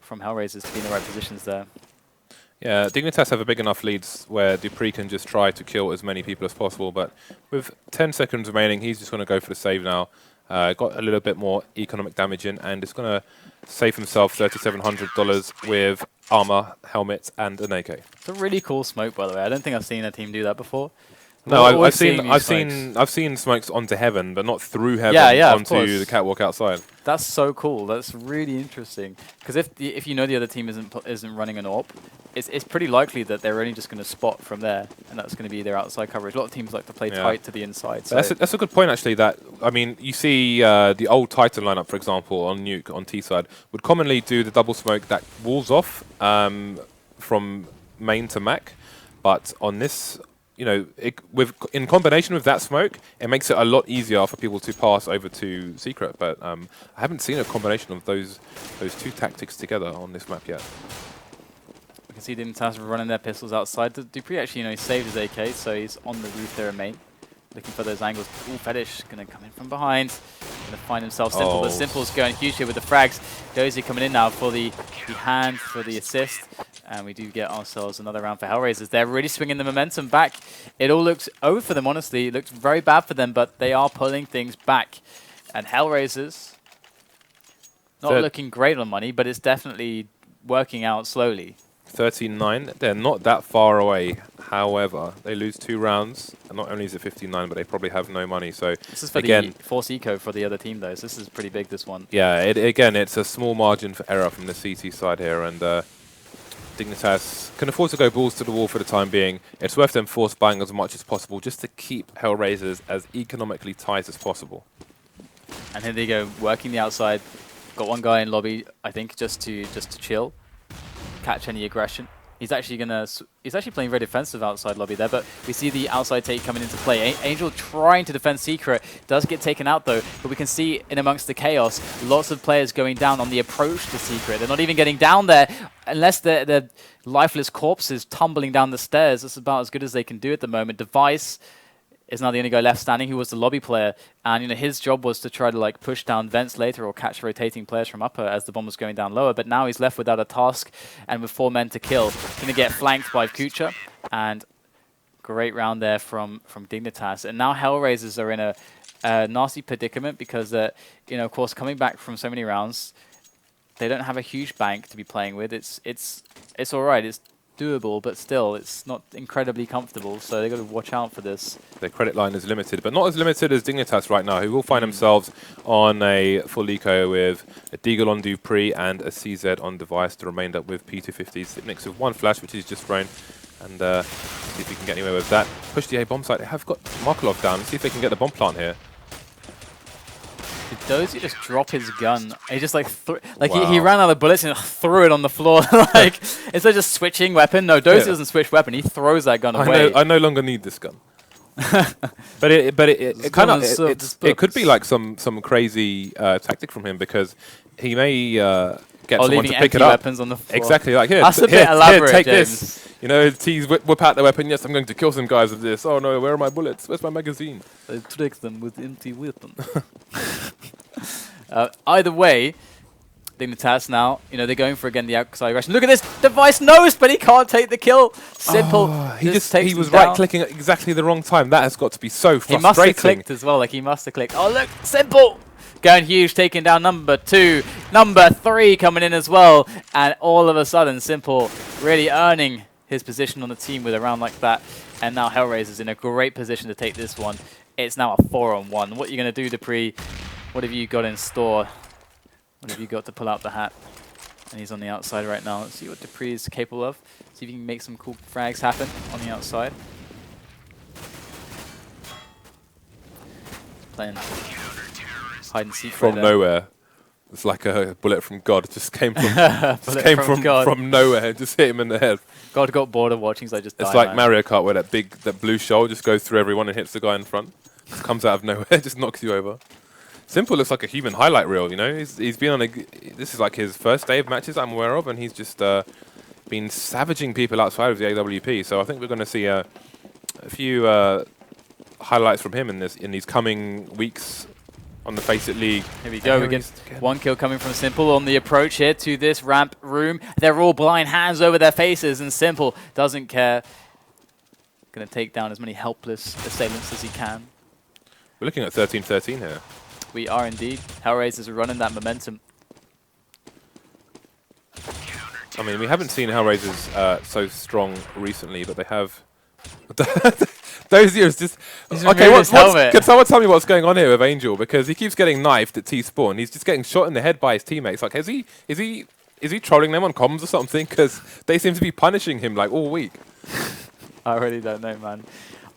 HellRaisers to be in the right positions there. Yeah, Dignitas have a big enough leads where Dupree can just try to kill as many people as possible, but with 10 seconds remaining, he's just going to go for the save now. Got a little bit more economic damage in, and it's going to save himself $3,700 with armor, helmet, and an AK. It's a really cool smoke, by the way. I don't think I've seen a team do that before. No, I've seen smokes onto Heaven, but not through Heaven onto the catwalk outside. That's so cool. That's really interesting. Because if you know the other team isn't running an AWP, it's pretty likely that they're only just going to spot from there, and that's going to be their outside coverage. A lot of teams like to play tight to the inside. So that's a good point, actually. That I mean, you see the old Titan lineup, for example, on Nuke on T side would commonly do the double smoke that walls off from main to Mac, but on this, you know, in combination with that smoke, it makes it a lot easier for people to pass over to Secret. But I haven't seen a combination of those two tactics together on this map yet. We can see Dignitas running their pistols outside. Dupree actually, he saved his AK, so he's on the roof there in main, looking for those angles. Ooh, Fetish going to come in from behind. Going to find himself Simple, but Simple's going huge here with the frags. Dozy coming in now for the hand for the assist. And we do get ourselves another round for HellRaisers. They're really swinging the momentum back. It all looks over for them, honestly. It looks very bad for them, but they are pulling things back. And HellRaisers, not looking great on money, but it's definitely working out slowly. 39. They're not that far away. However, they lose 2 rounds. And not only is it 59, but they probably have no money. So this is for the force eco for the other team, though. So this is pretty big, this one. Yeah, again, it's a small margin for error from the CT side here. And Dignitas can afford to go balls to the wall for the time being. It's worth them force buying as much as possible just to keep HellRaisers as economically tight as possible. And here they go, working the outside. Got one guy in lobby, I think, just to chill, catch any aggression. He's actually playing very defensive outside lobby there, but we see the outside take coming into play. Angel trying to defend Secret, does get taken out though, but we can see in amongst the chaos, lots of players going down on the approach to Secret. They're not even getting down there unless they're lifeless corpses tumbling down the stairs. That's about as good as they can do at the moment. Device is now the only guy left standing, who was the lobby player, and his job was to try to push down vents later or catch rotating players from upper as the bomb was going down lower. But now he's left without a task and with 4 men to kill. Going to get flanked by Kucha, and great round there from Dignitas. And now HellRaisers are in a nasty predicament because of course, coming back from so many rounds, they don't have a huge bank to be playing with. It's all right. doable, but still, it's not incredibly comfortable, so they've got to watch out for this. Their credit line is limited, but not as limited as Dignitas right now, who will find themselves on a full eco with a Deagle on Dupree and a CZ on device, the remainder with P250s. It mix of one flash, which he's just thrown, and see if he can get anywhere with that. Push the A bomb site. They have got Markelov down. See if they can get the bomb plant here. Did Dozy just drop his gun? He just like Wow. he ran out of bullets and threw it on the floor. Like instead of just switching weapon, no, Dozy doesn't switch weapon. He throws that gun away. I no longer need this gun. but it kind of it could be like some crazy tactic from him, because he may get someone to pick it up. Weapons on the floor. Exactly, like here. That's a bit elaborate, take James. this. You know, tease, whip out the weapon. Yes, I'm going to kill some guys with this. Oh no, where are my bullets? Where's my magazine? I trick them with empty weapon. Either way, Dignitas now, you know, they're going for again the outside aggression. Look at this device knows, but he can't take the kill. Simple. Oh, he was right clicking at exactly the wrong time. That has got to be so frustrating. He must have clicked as well. Like he must have clicked. Oh look, Simple. Going huge, taking down number 2, number 3 coming in as well, and all of a sudden Simple really earning his position on the team with a round like that. And now HellRaisers in a great position to take this one. It's now a 4-on-1. What are you going to do, Dupree? What have you got in store? What have you got to pull out the hat? And he's on the outside right now. Let's see what Dupree is capable of. See if he can make some cool frags happen on the outside. Playing hide and seek from nowhere. It's like a bullet from God. It just came from from nowhere. Just hit him in the head. God got bored of watching, so I just died. It's like Mario Kart, where that blue shell just goes through everyone and hits the guy in front. Just comes out of nowhere, just knocks you over. Simple looks like a human highlight reel. You know, he's been on this is like his first day of matches I'm aware of, and he's just been savaging people outside of the AWP. So I think we're going to see a few highlights from him in these coming weeks on the FACEIT League. Here we go. We get one kill coming from Simple on the approach here to this ramp room. They're all blind, hands over their faces, and Simple doesn't care. Going to take down as many helpless assailants as he can. We're looking at 13-13 here. We are indeed. HellRaisers are running that momentum. I mean, we haven't seen HellRaisers so strong recently, but they have. Those years just. Okay, can someone tell me what's going on here with Angel? Because he keeps getting knifed at T-spawn. He's just getting shot in the head by his teammates. Like, is he trolling them on comms or something? Because they seem to be punishing him like all week. I really don't know, man.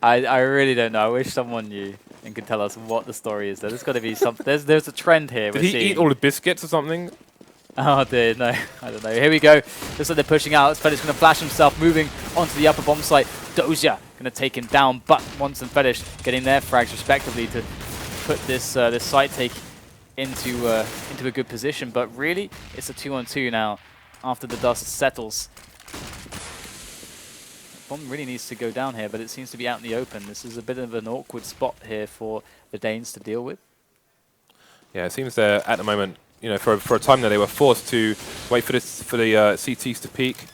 I really don't know. I wish someone knew and could tell us what the story is. There's got to be something. There's a trend here. Did he eat all the biscuits or something? Oh dear, no, I don't know. Here we go. Looks like they're pushing out. Fetish going to flash himself, moving onto the upper bomb site. Doja going to take him down, but Once and Fetish getting their frags respectively to put this this site take into a good position. But really, it's a 2-on-2 now after the dust settles. Bomb really needs to go down here, but it seems to be out in the open. This is a bit of an awkward spot here for the Danes to deal with. Yeah, it seems they're at the moment. You know, for a time there, they were forced to wait for the CTs to peak.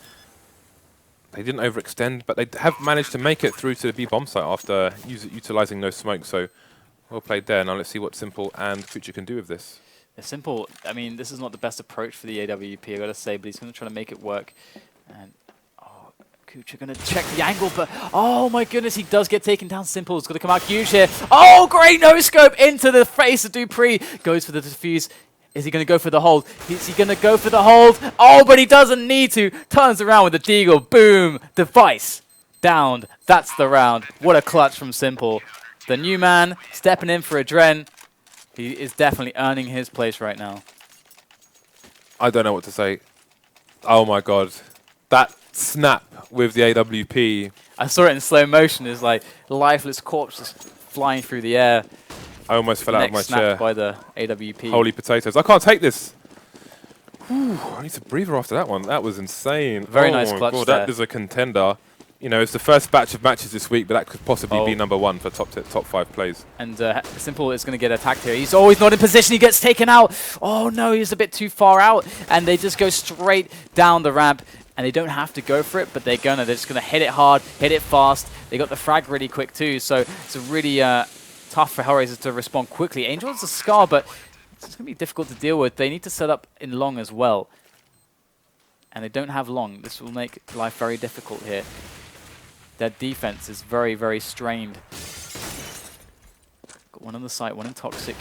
They didn't overextend, but they have managed to make it through to the B bomb site after utilizing no smoke. So, well played there. Now let's see what Simple and Future can do with this. Yeah, Simple, I mean, this is not the best approach for the AWP, I gotta say, but he's gonna try to make it work. And Kucha gonna check the angle, but oh my goodness, he does get taken down. Simple is gonna come out huge here. Oh, great no scope into the face of Dupree. Goes for the defuse. Is he going to go for the hold? Is he going to go for the hold? Oh, but he doesn't need to. Turns around with the deagle. Boom. Device downed. That's the round. What a clutch from Simple. The new man stepping in for Adren. He is definitely earning his place right now. I don't know what to say. Oh my god. That snap with the AWP. I saw it in slow motion. It's like lifeless corpses flying through the air. I almost fell out of my chair. By the AWP. Holy potatoes. I can't take this. Whew, I need a breather after that one. That was insane. Very nice clutch there. That is a contender. You know, it's the first batch of matches this week, but that could possibly be #1 for top 5 plays. And Simple is going to get attacked here. He's always not in position. He gets taken out. Oh, no, he's a bit too far out. And they just go straight down the ramp. And they don't have to go for it, but they're just going to hit it hard, hit it fast. They got the frag really quick, too. So it's a really tough for HellRaisers to respond quickly. Angel has a scar, but it's going to be difficult to deal with. They need to set up in long as well. and they don't have long. This will make life very difficult here. Their defense is very, very strained. Got one on the site, one in Toxic.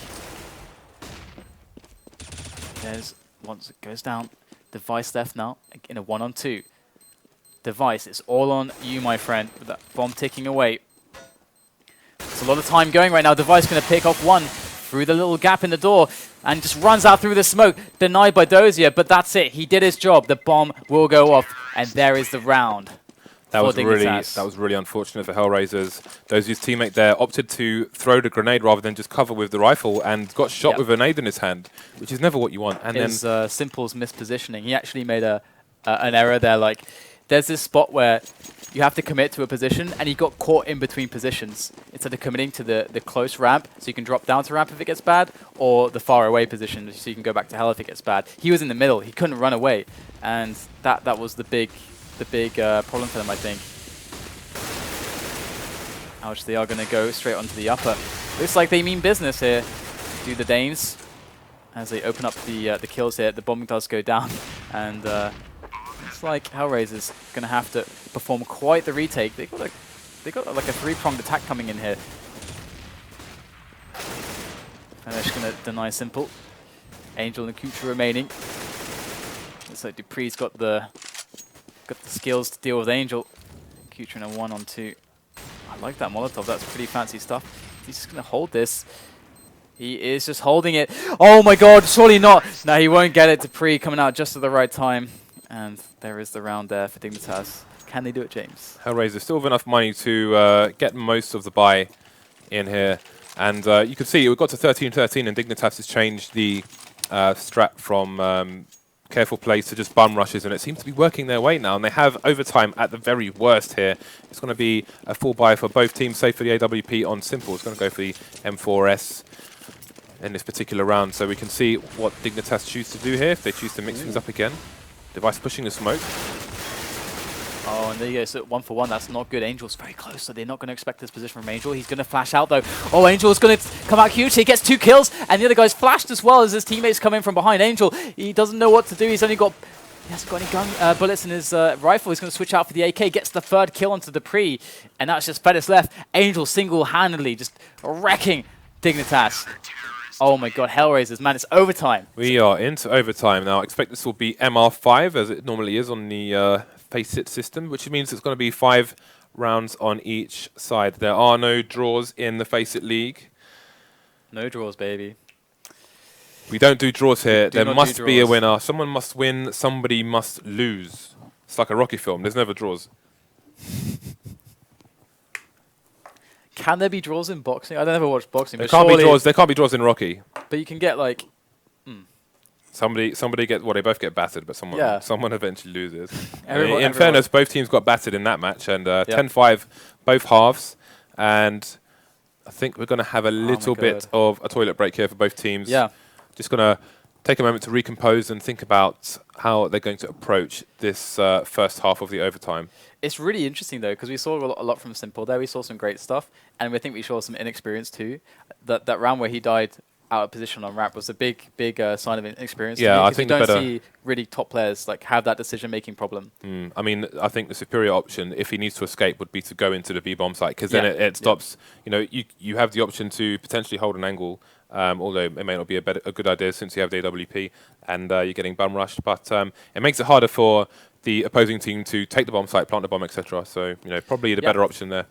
There's once it goes down. Device left now in a 1-on-2. Device, it's all on you, my friend, with that bomb ticking away. There's a lot of time going right now. Device going to pick off one through the little gap in the door and just runs out through the smoke. Denied by Dozier, but that's it. He did his job. The bomb will go off, and there is the round. That was really unfortunate for HellRaisers. Dozier's teammate there opted to throw the grenade rather than just cover with the rifle and got shot with a grenade in his hand, which is never what you want. And then Simple's mispositioning. He actually made an error there. Like, there's this spot where you have to commit to a position, and he got caught in between positions instead of committing to the close ramp, so you can drop down to ramp if it gets bad, or the far away position, so you can go back to hell if it gets bad. He was in the middle. He couldn't run away, and that was the big problem for them, I think. Ouch, they are going to go straight onto the upper. Looks like they mean business here. Do the Danes as they open up the kills here. The bombing does go down, and it's like HellRaisers going to have to perform quite the retake. They got like a three-pronged attack coming in here. Finish going to deny Simple. Angel and Kucha remaining. Looks like Dupree's got the skills to deal with Angel. Kucha in a 1-on-2. I like that Molotov. That's pretty fancy stuff. He's just going to hold this. He is just holding it. Oh my god, surely not. No, he won't get it. Dupree coming out just at the right time. And there is the round there for Dignitas. Can they do it, James? HellRaisers still have enough money to get most of the buy in here. And you can see we got to 13-13 and Dignitas has changed the strat from careful plays to just bum rushes, and it seems to be working their way now. And they have overtime at the very worst here. It's going to be a full buy for both teams, save for the AWP on Simple. It's going to go for the M4S in this particular round. So we can see what Dignitas choose to do here, if they choose to mix things up again. Device pushing the smoke. Oh, and there you go. So 1-for-1, that's not good. Angel's very close, so they're not going to expect this position from Angel. He's going to flash out, though. Oh, Angel's going to come out huge. He gets 2 kills, and the other guy's flashed as well as his teammates come in from behind. Angel, he doesn't know what to do. He hasn't got any gun bullets in his rifle. He's going to switch out for the AK, gets the 3rd kill onto Dupree, and that's just Fedis left. Angel single-handedly just wrecking Dignitas. Oh my god, HellRaisers, man, it's overtime. We are into overtime now. I expect this will be MR5, as it normally is on the FACEIT system, which means it's going to be 5 rounds on each side. There are no draws in the FACEIT League. No draws, baby. We don't do draws here. There must be a winner. Someone must win, somebody must lose. It's like a Rocky film. There's never draws. Can there be draws in boxing? I don't ever watch boxing. There can't be draws. There can't be draws in Rocky. But you can get like somebody gets they both get battered, but someone eventually loses. In fairness, both teams got battered in that match, and 10-5 both halves. And I think we're going to have a little bit of a toilet break here for both teams. Yeah, just going to take a moment to recompose and think about how they're going to approach this first half of the overtime. It's really interesting, though, because we saw a lot from Simple there. We saw some great stuff, and we think we saw some inexperience, too. That round where he died out of position on ramp was a big sign of inexperience. Yeah, I we think don't see really top players like have that decision-making problem. I mean, I think the superior option, if he needs to escape, would be to go into the B-bomb site, because then it stops. You know, you have the option to potentially hold an angle, although it may not be a good idea since you have the AWP and you're getting bum rushed. But it makes it harder for the opposing team to take the bomb site, plant the bomb, etc. So, you know, probably the better option there.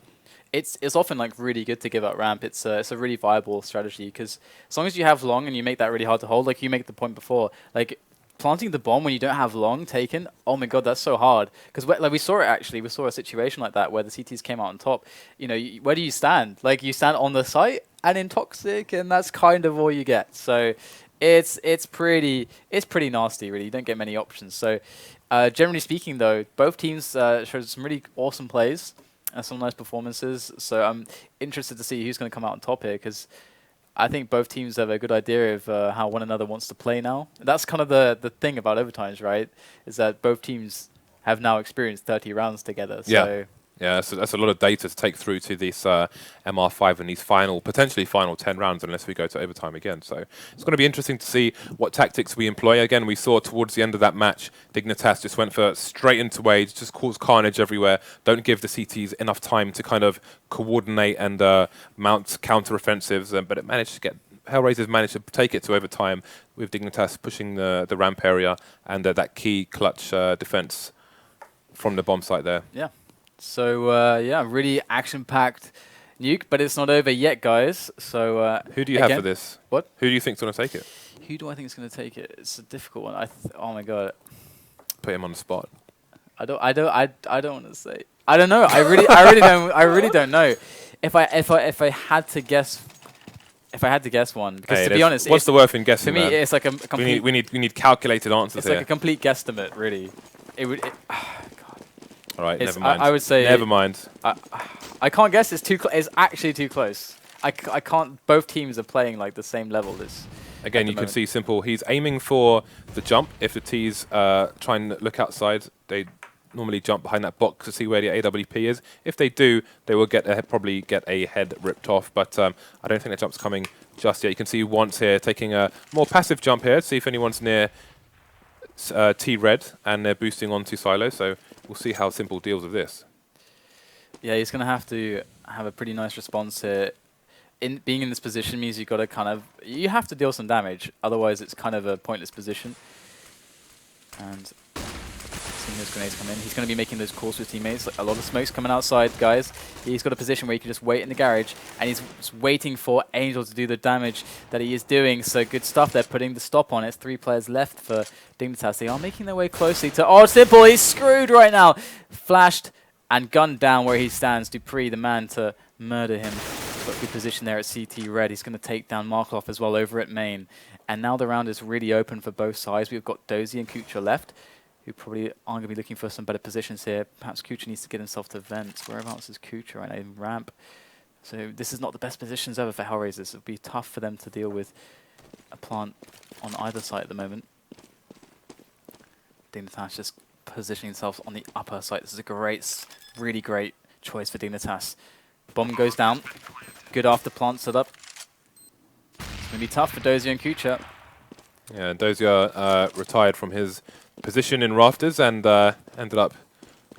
It's often like really good to give up ramp. It's a really viable strategy, because as long as you have long and you make that really hard to hold, like you make the point before, like planting the bomb when you don't have long taken, oh my god, that's so hard. Because like we saw a situation like that where the CTs came out on top. You know, where do you stand? Like you stand on the site and in toxic, and that's kind of all you get. So it's pretty nasty, really. You don't get many options. So generally speaking, though, both teams showed some really awesome plays. Some nice performances, so I'm interested to see who's going to come out on top here, because I think both teams have a good idea of how one another wants to play now. That's kind of the thing about overtimes, right? Is that both teams have now experienced 30 rounds together. So Yeah, so that's a lot of data to take through to this MR5 in these potentially final 10 rounds, unless we go to overtime again. So it's going to be interesting to see what tactics we employ. Again, we saw towards the end of that match, Dignitas just went for straight into Wade, just caused carnage everywhere. Don't give the CTs enough time to kind of coordinate and mount counter-offensives, but it managed to get... HellRaisers managed to take it to overtime with Dignitas pushing the ramp area and that key clutch defense from the bomb site there. Yeah. So, yeah, really action-packed nuke, but it's not over yet, guys. So, who do you have for this? What? Who do you think's going to take it? Who do I think is going to take it? It's a difficult one. Oh my god. Put him on the spot. I don't want to say. I don't know. I really don't know. If I had to guess one, because hey, to be honest, what's the worth in guessing? For me, man? it's like a complete. We need calculated answers. It's here. like a complete guesstimate, really. All right, never mind. I would say never mind. I can't guess. It's too. It's actually too close. I can't. Both teams are playing like the same level. Again, you can see Simple. He's aiming for the jump. If the T's try and look outside, they normally jump behind that box to see where the AWP is. If they do, they will probably get a head ripped off. But I don't think the jump's coming just yet. You can see Once here taking a more passive jump here. See if anyone's near T-Red, and they're boosting onto Silo. So we'll see how Simple deals with this. Yeah, he's going to have a pretty nice response here. Being in this position means you've got to you have to deal some damage, otherwise it's kind of a pointless position. And seeing those grenades come in, he's going to be making those calls with teammates. Like, a lot of smoke's coming outside, guys. He's got a position where he can just wait in the garage, and he's just waiting for Angel to do the damage that he is doing. So good stuff. They're putting the stop on. It's 3 players left for Dignitas. They are making their way closely to... Oh, Simple! He's screwed right now! Flashed and gunned down where he stands. Dupree, the man to murder him. Got good position there at CT Red. He's going to take down Markov as well over at main. And now the round is really open for both sides. We've got Dozy and Kucha left, who probably aren't going to be looking for some better positions here. Perhaps Kucha needs to get himself to vents. Whereabouts is Kucha right now? In ramp. So this is not the best positions ever for HellRaisers. It would be tough for them to deal with a plant on either side at the moment. Dignitas just positioning himself on the upper side. This is a really great choice for Dignitas. Bomb goes down. Good after plant setup. It's going to be tough for Dozier and Kucha. Yeah, Dozier retired from his position in rafters and ended up,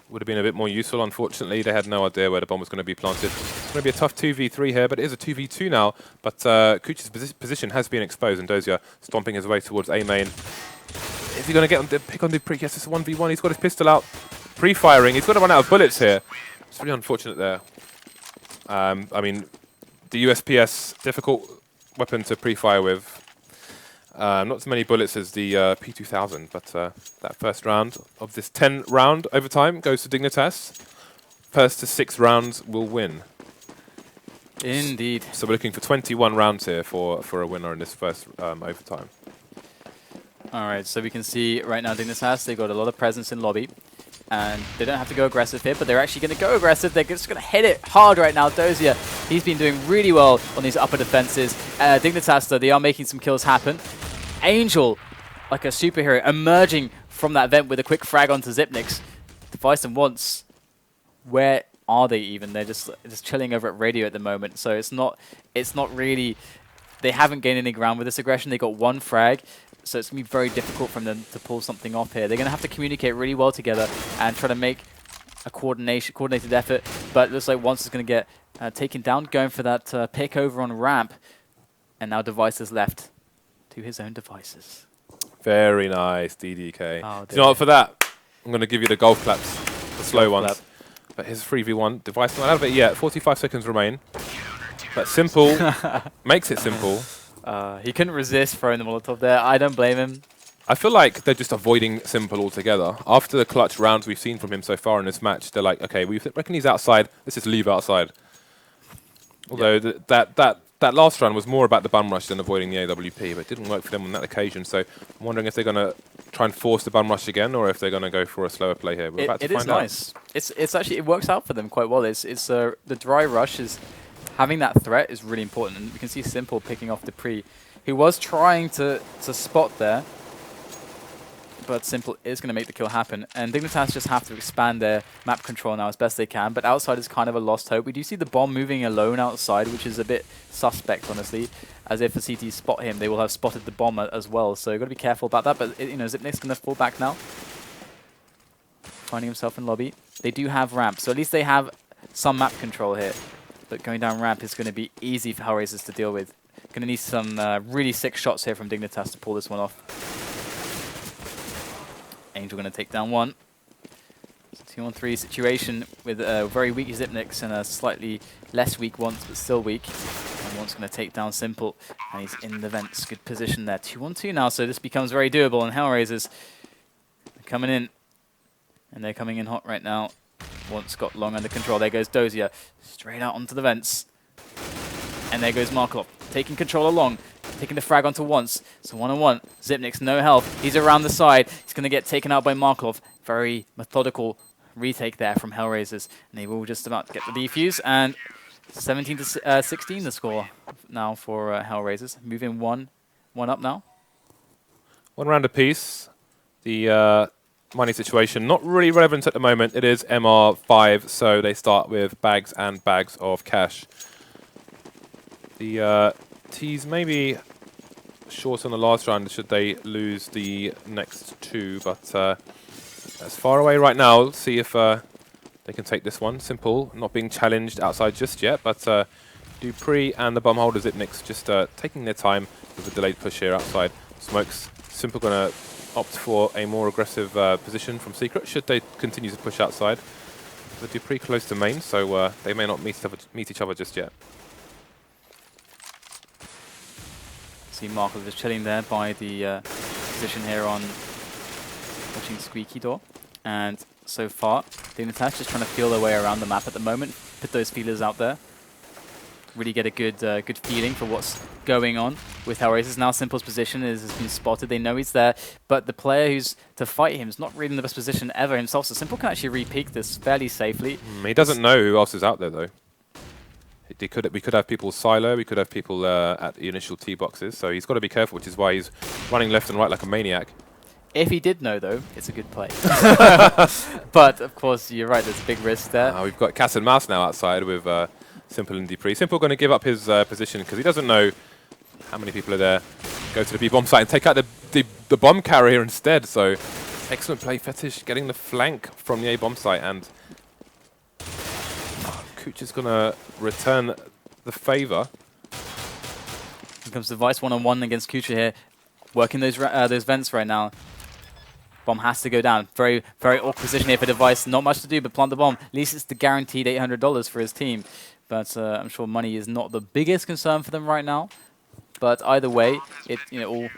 would have been a bit more useful. Unfortunately, they had no idea where the bomb was going to be planted. It's going to be a tough 2v3 here, but it is a 2v2 now. But Kucha's position has been exposed, and Dozier stomping his way towards A main. Is he going to get on the pick on Dupree? Yes, it's a 1v1. He's got his pistol out, pre-firing. He's got to run out of bullets here. It's really unfortunate there. I mean, the USPS, difficult weapon to pre-fire with. Not as many bullets as the P2000, but that first round of this 10-round overtime goes to Dignitas. First to 6 rounds will win. Indeed. So we're looking for 21 rounds here for a winner in this first overtime. All right, so we can see right now Dignitas, they've got a lot of presence in lobby. And they don't have to go aggressive here, but they're actually going to go aggressive. They're just going to hit it hard right now. Dozier, he's been doing really well on these upper defenses. Dignitas, though, they are making some kills happen. Angel, like a superhero, emerging from that vent with a quick frag onto Zipnix. Device them once. Where are they even? They're just chilling over at radio at the moment. So it's not really... They haven't gained any ground with this aggression. They got 1 frag. So it's going to be very difficult for them to pull something off here. They're going to have to communicate really well together and try to make a coordinated effort. But it looks like Once is going to get taken down, going for that pick over on ramp. And now Device is left to his own devices. Very nice, DDK. Oh, you know what, for that, I'm going to give you the golf claps, the slow ones. Clap. But his 3v1, Device not out of it yet. 45 seconds remain. But Simple makes it simple. He couldn't resist throwing the Molotov there. I don't blame him. I feel like they're just avoiding Simple altogether. After the clutch rounds we've seen from him so far in this match, they're like, okay, we reckon he's outside. Let's just leave outside. Although that last round was more about the bum rush than avoiding the AWP, but it didn't work for them on that occasion. So I'm wondering if they're going to try and force the bum rush again, or if they're going to go for a slower play here. We're about to find out. It is nice. It's actually, it works out for them quite well. The dry rush is... Having that threat is really important, and you can see Simple picking off Dupree, who was trying to spot there. but Simple is going to make the kill happen. And Dignitas just have to expand their map control now as best they can, but outside is kind of a lost hope. We do see the bomb moving alone outside, which is a bit suspect, honestly. As if the CT spot him, they will have spotted the bomb as well. So you've got to be careful about that. But, you know, Zipnik's going to fall back now. Finding himself in lobby. They do have ramp, so at least they have some map control here. But going down ramp is going to be easy for HellRaisers to deal with. Going to need some really sick shots here from Dignitas to pull this one off. Angel going to take down one. It's a 2-on-3 situation with very weak Zipniks and a slightly less weak Once, but still weak. And Once going to take down Simple, and he's in the vents. Good position there. 2-on-2 now, so this becomes very doable. And HellRaisers are coming in, and they're coming in hot right now. Once got long under control. There goes Dozier, straight out onto the vents. And there goes Markov, taking control along, taking the frag onto Once. So 1-on-1, Zipnik's no health. He's around the side. He's going to get taken out by Markov. Very methodical retake there from HellRaisers. And they will just about get the defuse. And 17 to 16 the score now for HellRaisers. Moving one up now. 1 round apiece. The money situation, not really relevant at the moment. It is MR5, so they start with bags and bags of cash. The T's maybe short on the last round should they lose the next 2, but that's far away right now. Let's see if they can take this one. Simple, not being challenged outside just yet, but Dupree and the bum holder Zipniks just taking their time with a delayed push here outside. Smokes, Simple gonna opt for a more aggressive position from Secret should they continue to push outside. But Dupree close to main, so they may not meet each other just yet. See Markov just chilling there by the position here on watching Squeaky Door. And so far, Dignitas just trying to feel their way around the map at the moment, put those feelers out there. Really get a good feeling for what's going on with HellRaisers. Now Simple's position has been spotted. They know he's there, but the player who's to fight him is not really in the best position ever himself, so Simple can actually re-peek this fairly safely. He doesn't know who else is out there, though. We could have people silo, we could have people at the initial T boxes, so he's got to be careful, which is why he's running left and right like a maniac. If he did know, though, it's a good play. But, of course, you're right, there's a big risk there. We've got cat and mouse now outside with Simple and Dupree. Simple going to give up his position because he doesn't know how many people are there. Go to the B bomb site and take out the bomb carrier instead, so excellent play. Fetish getting the flank from the A bomb site, and Kucha's going to return the favor. Here comes Device 1-on-1 against Kucha here, working those vents right now. Bomb has to go down. Very, very awkward position here for Device. Not much to do but plant the bomb. At least it's the guaranteed $800 for his team. But I'm sure money is not the biggest concern for them right now. But either way, it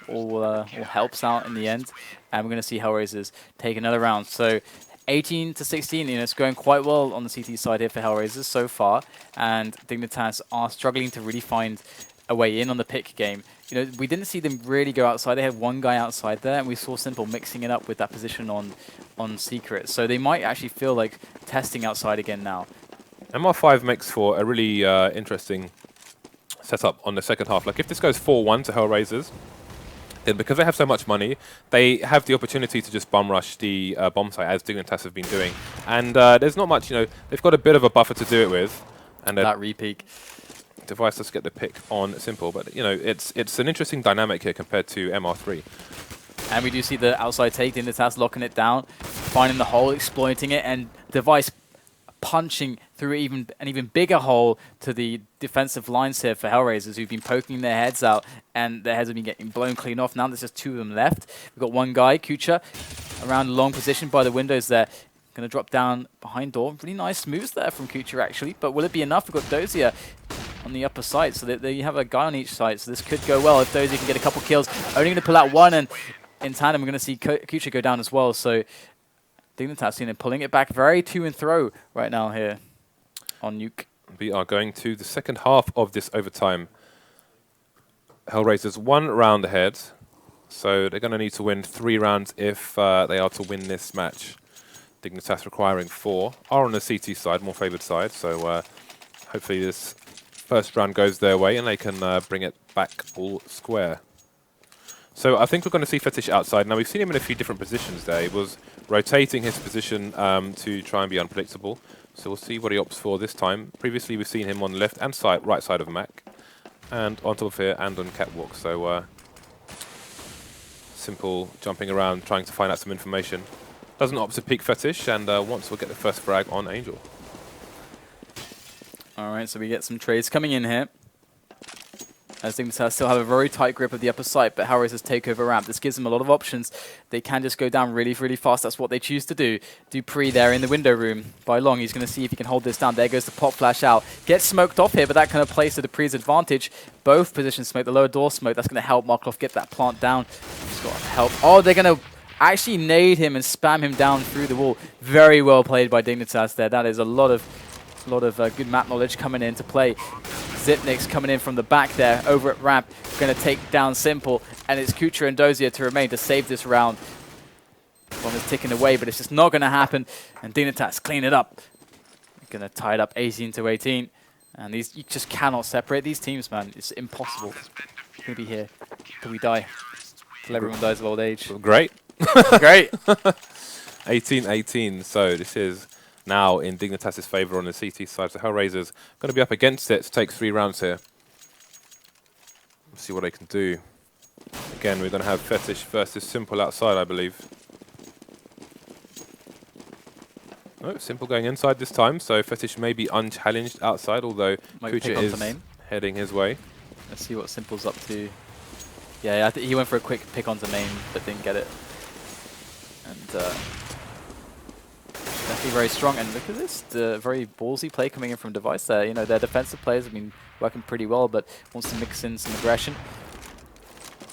all helps out in the end. And we're going to see HellRaisers take another round. So 18 to 16, it's going quite well on the CT side here for HellRaisers so far. And Dignitas are struggling to really find a way in on the pick game. We didn't see them really go outside. They had one guy outside there, and we saw Simple mixing it up with that position on Secret. So they might actually feel like testing outside again now. MR5 makes for a really interesting setup on the second half. Like if this goes 4-1 to HellRaisers, then because they have so much money, they have the opportunity to just bum rush the bomb site as Dignitas have been doing. And there's not much, they've got a bit of a buffer to do it with. And that re-peek. Device does get the pick on Simple, but it's an interesting dynamic here compared to MR3. And we do see the outside take, Dignitas locking it down, finding the hole, exploiting it, and Device punching through an even bigger hole to the defensive lines here for HellRaisers, who've been poking their heads out, and their heads have been getting blown clean off. Now there's just 2 of them left. We've got one guy, Kucha, around long position by the windows there. Going to drop down behind door. Really nice moves there from Kucha, actually. But will it be enough? We've got Dozier on the upper side, so there you have a guy on each side. So this could go well if Dozier can get a couple kills. Only going to pull out one, and in tandem we're going to see Kucha go down as well. So Dignitas, pulling it back very to and throw right now here on Nuke. We are going to the second half of this overtime. HellRaisers 1 round ahead, so they're going to need to win 3 rounds if they are to win this match. Dignitas requiring 4, are on the CT side, more favoured side, so hopefully this first round goes their way and they can bring it back all square. So I think we're going to see Fetish outside. Now, we've seen him in a few different positions there. He was rotating his position to try and be unpredictable. So we'll see what he opts for this time. Previously, we've seen him on the left and right side of Mac, and on top of here and on Catwalk. So simple jumping around, trying to find out some information. Doesn't opt to peek Fetish, and once we'll get the first frag on Angel. All right, so we get some trades coming in here. I think this still have a very tight grip of the upper site, but HellRaisers take over ramp. This gives them a lot of options. They can just go down really, really fast. That's what they choose to do. Dupree there in the window room. By long, he's going to see if he can hold this down. There goes the pop flash out. Gets smoked off here, but that kind of plays to Dupree's advantage. Both positions smoke. The lower door smoke. That's going to help Markov get that plant down. He's got help. Oh, they're going to actually nade him and spam him down through the wall. Very well played by Dignitas there. That is a lot of good map knowledge coming into play. Zipnik's coming in from the back there, over at ramp, going to take down Simple, and it's Kucha and Dozier to remain to save this round. Bomb is ticking away, but it's just not going to happen, and Dignitas clean it up. Going to tie it up 18-18, and you just cannot separate these teams, man. It's impossible. It's going to be here till we die, till everyone dies of old age. Great. Great. 18-18, so this is now in Dignitas' favour on the CT side. So HellRaisers going to be up against it to take 3 rounds here. Let's see what they can do. Again, we're going to have Fetish versus Simple outside, I believe. Oh, Simple going inside this time, so Fetish may be unchallenged outside, although Kucha is heading his way. Let's see what Simple's up to. Yeah, I think he went for a quick pick onto main, but didn't get it. And definitely very strong, and look at this, the very ballsy play coming in from Device there. You know, their defensive players have been working pretty well, but wants to mix in some aggression.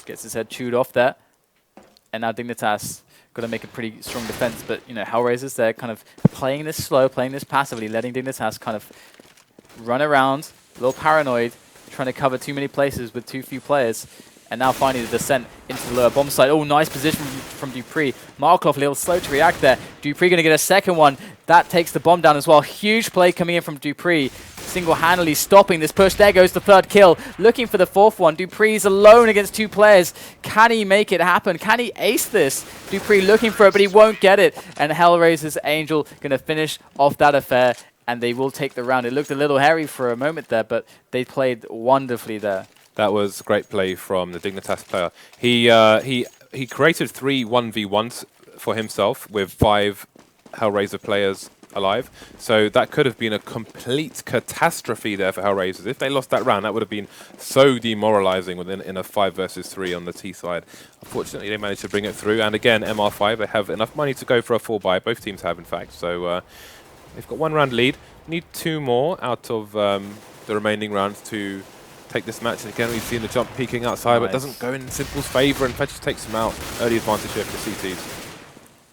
Gets his head chewed off there. And now Dignitas got to make a pretty strong defense, but, you know, HellRaisers, they're kind of playing this slow, playing this passively, letting Dignitas kind of run around, a little paranoid, trying to cover too many places with too few players. And now finally the descent into the lower bomb site. Oh, nice position from Dupree. Markov a little slow to react there. Dupree going to get a second one. That takes the bomb down as well. Huge play coming in from Dupree. Single-handedly stopping this push. There goes the 3rd kill. Looking for the 4th one. Dupree's alone against 2 players. Can he make it happen? Can he ace this? Dupree looking for it, but he won't get it. And HellRaisers Angel going to finish off that affair. And they will take the round. It looked a little hairy for a moment there, but they played wonderfully there. That was great play from the Dignitas player. He created 3 1v1s for himself with 5 HellRaiser players alive. So that could have been a complete catastrophe there for HellRaisers. If they lost that round, that would have been so demoralizing in a 5 versus 3 on the T side. Unfortunately, they managed to bring it through. And again, MR5, they have enough money to go for a 4-buy. Both teams have, in fact. So they've got 1 round lead. Need 2 more out of the remaining rounds to take this match. And again, we've seen the jump peeking outside, but it doesn't go in Simple's favour, and Fetish takes him out. Early advantage here for the CTs.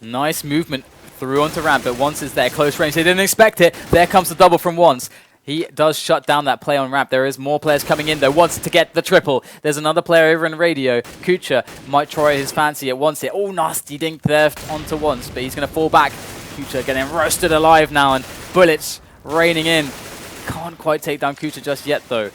Nice movement through onto ramp, but Once is there, close range. They didn't expect it. There comes the double from Once. He does shut down that play on ramp. There is more players coming in, though. Wants to get the triple. There's another player over in radio. Kucha might try his fancy at Once here. Oh, nasty dink there onto Once, but he's going to fall back. Kucha getting roasted alive now, and bullets raining in. Can't quite take down Kucha just yet, though.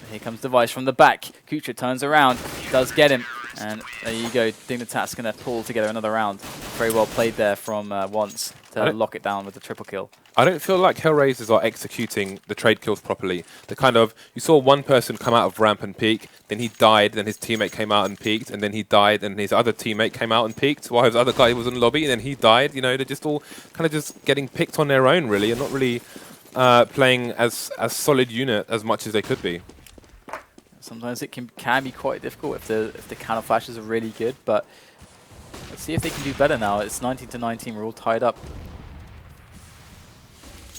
Here comes Device from the back. Kucha turns around, does get him. And there you go, Dignitas going to pull together another round. Very well played there from Once to lock it down with the triple kill. I don't feel like HellRaisers are executing the trade kills properly. The kind of, you saw one person come out of ramp and peek, then he died, then his teammate came out and peeked, and then he died, and his other teammate came out and peeked, while his other guy was in the lobby, and then he died. You know, they're just all kind of just getting picked on their own, really, and not really playing as solid unit as much as they could be. Sometimes it can be quite difficult if the counter flashes are really good, but let's see if they can do better now. It's 19-19, we're all tied up.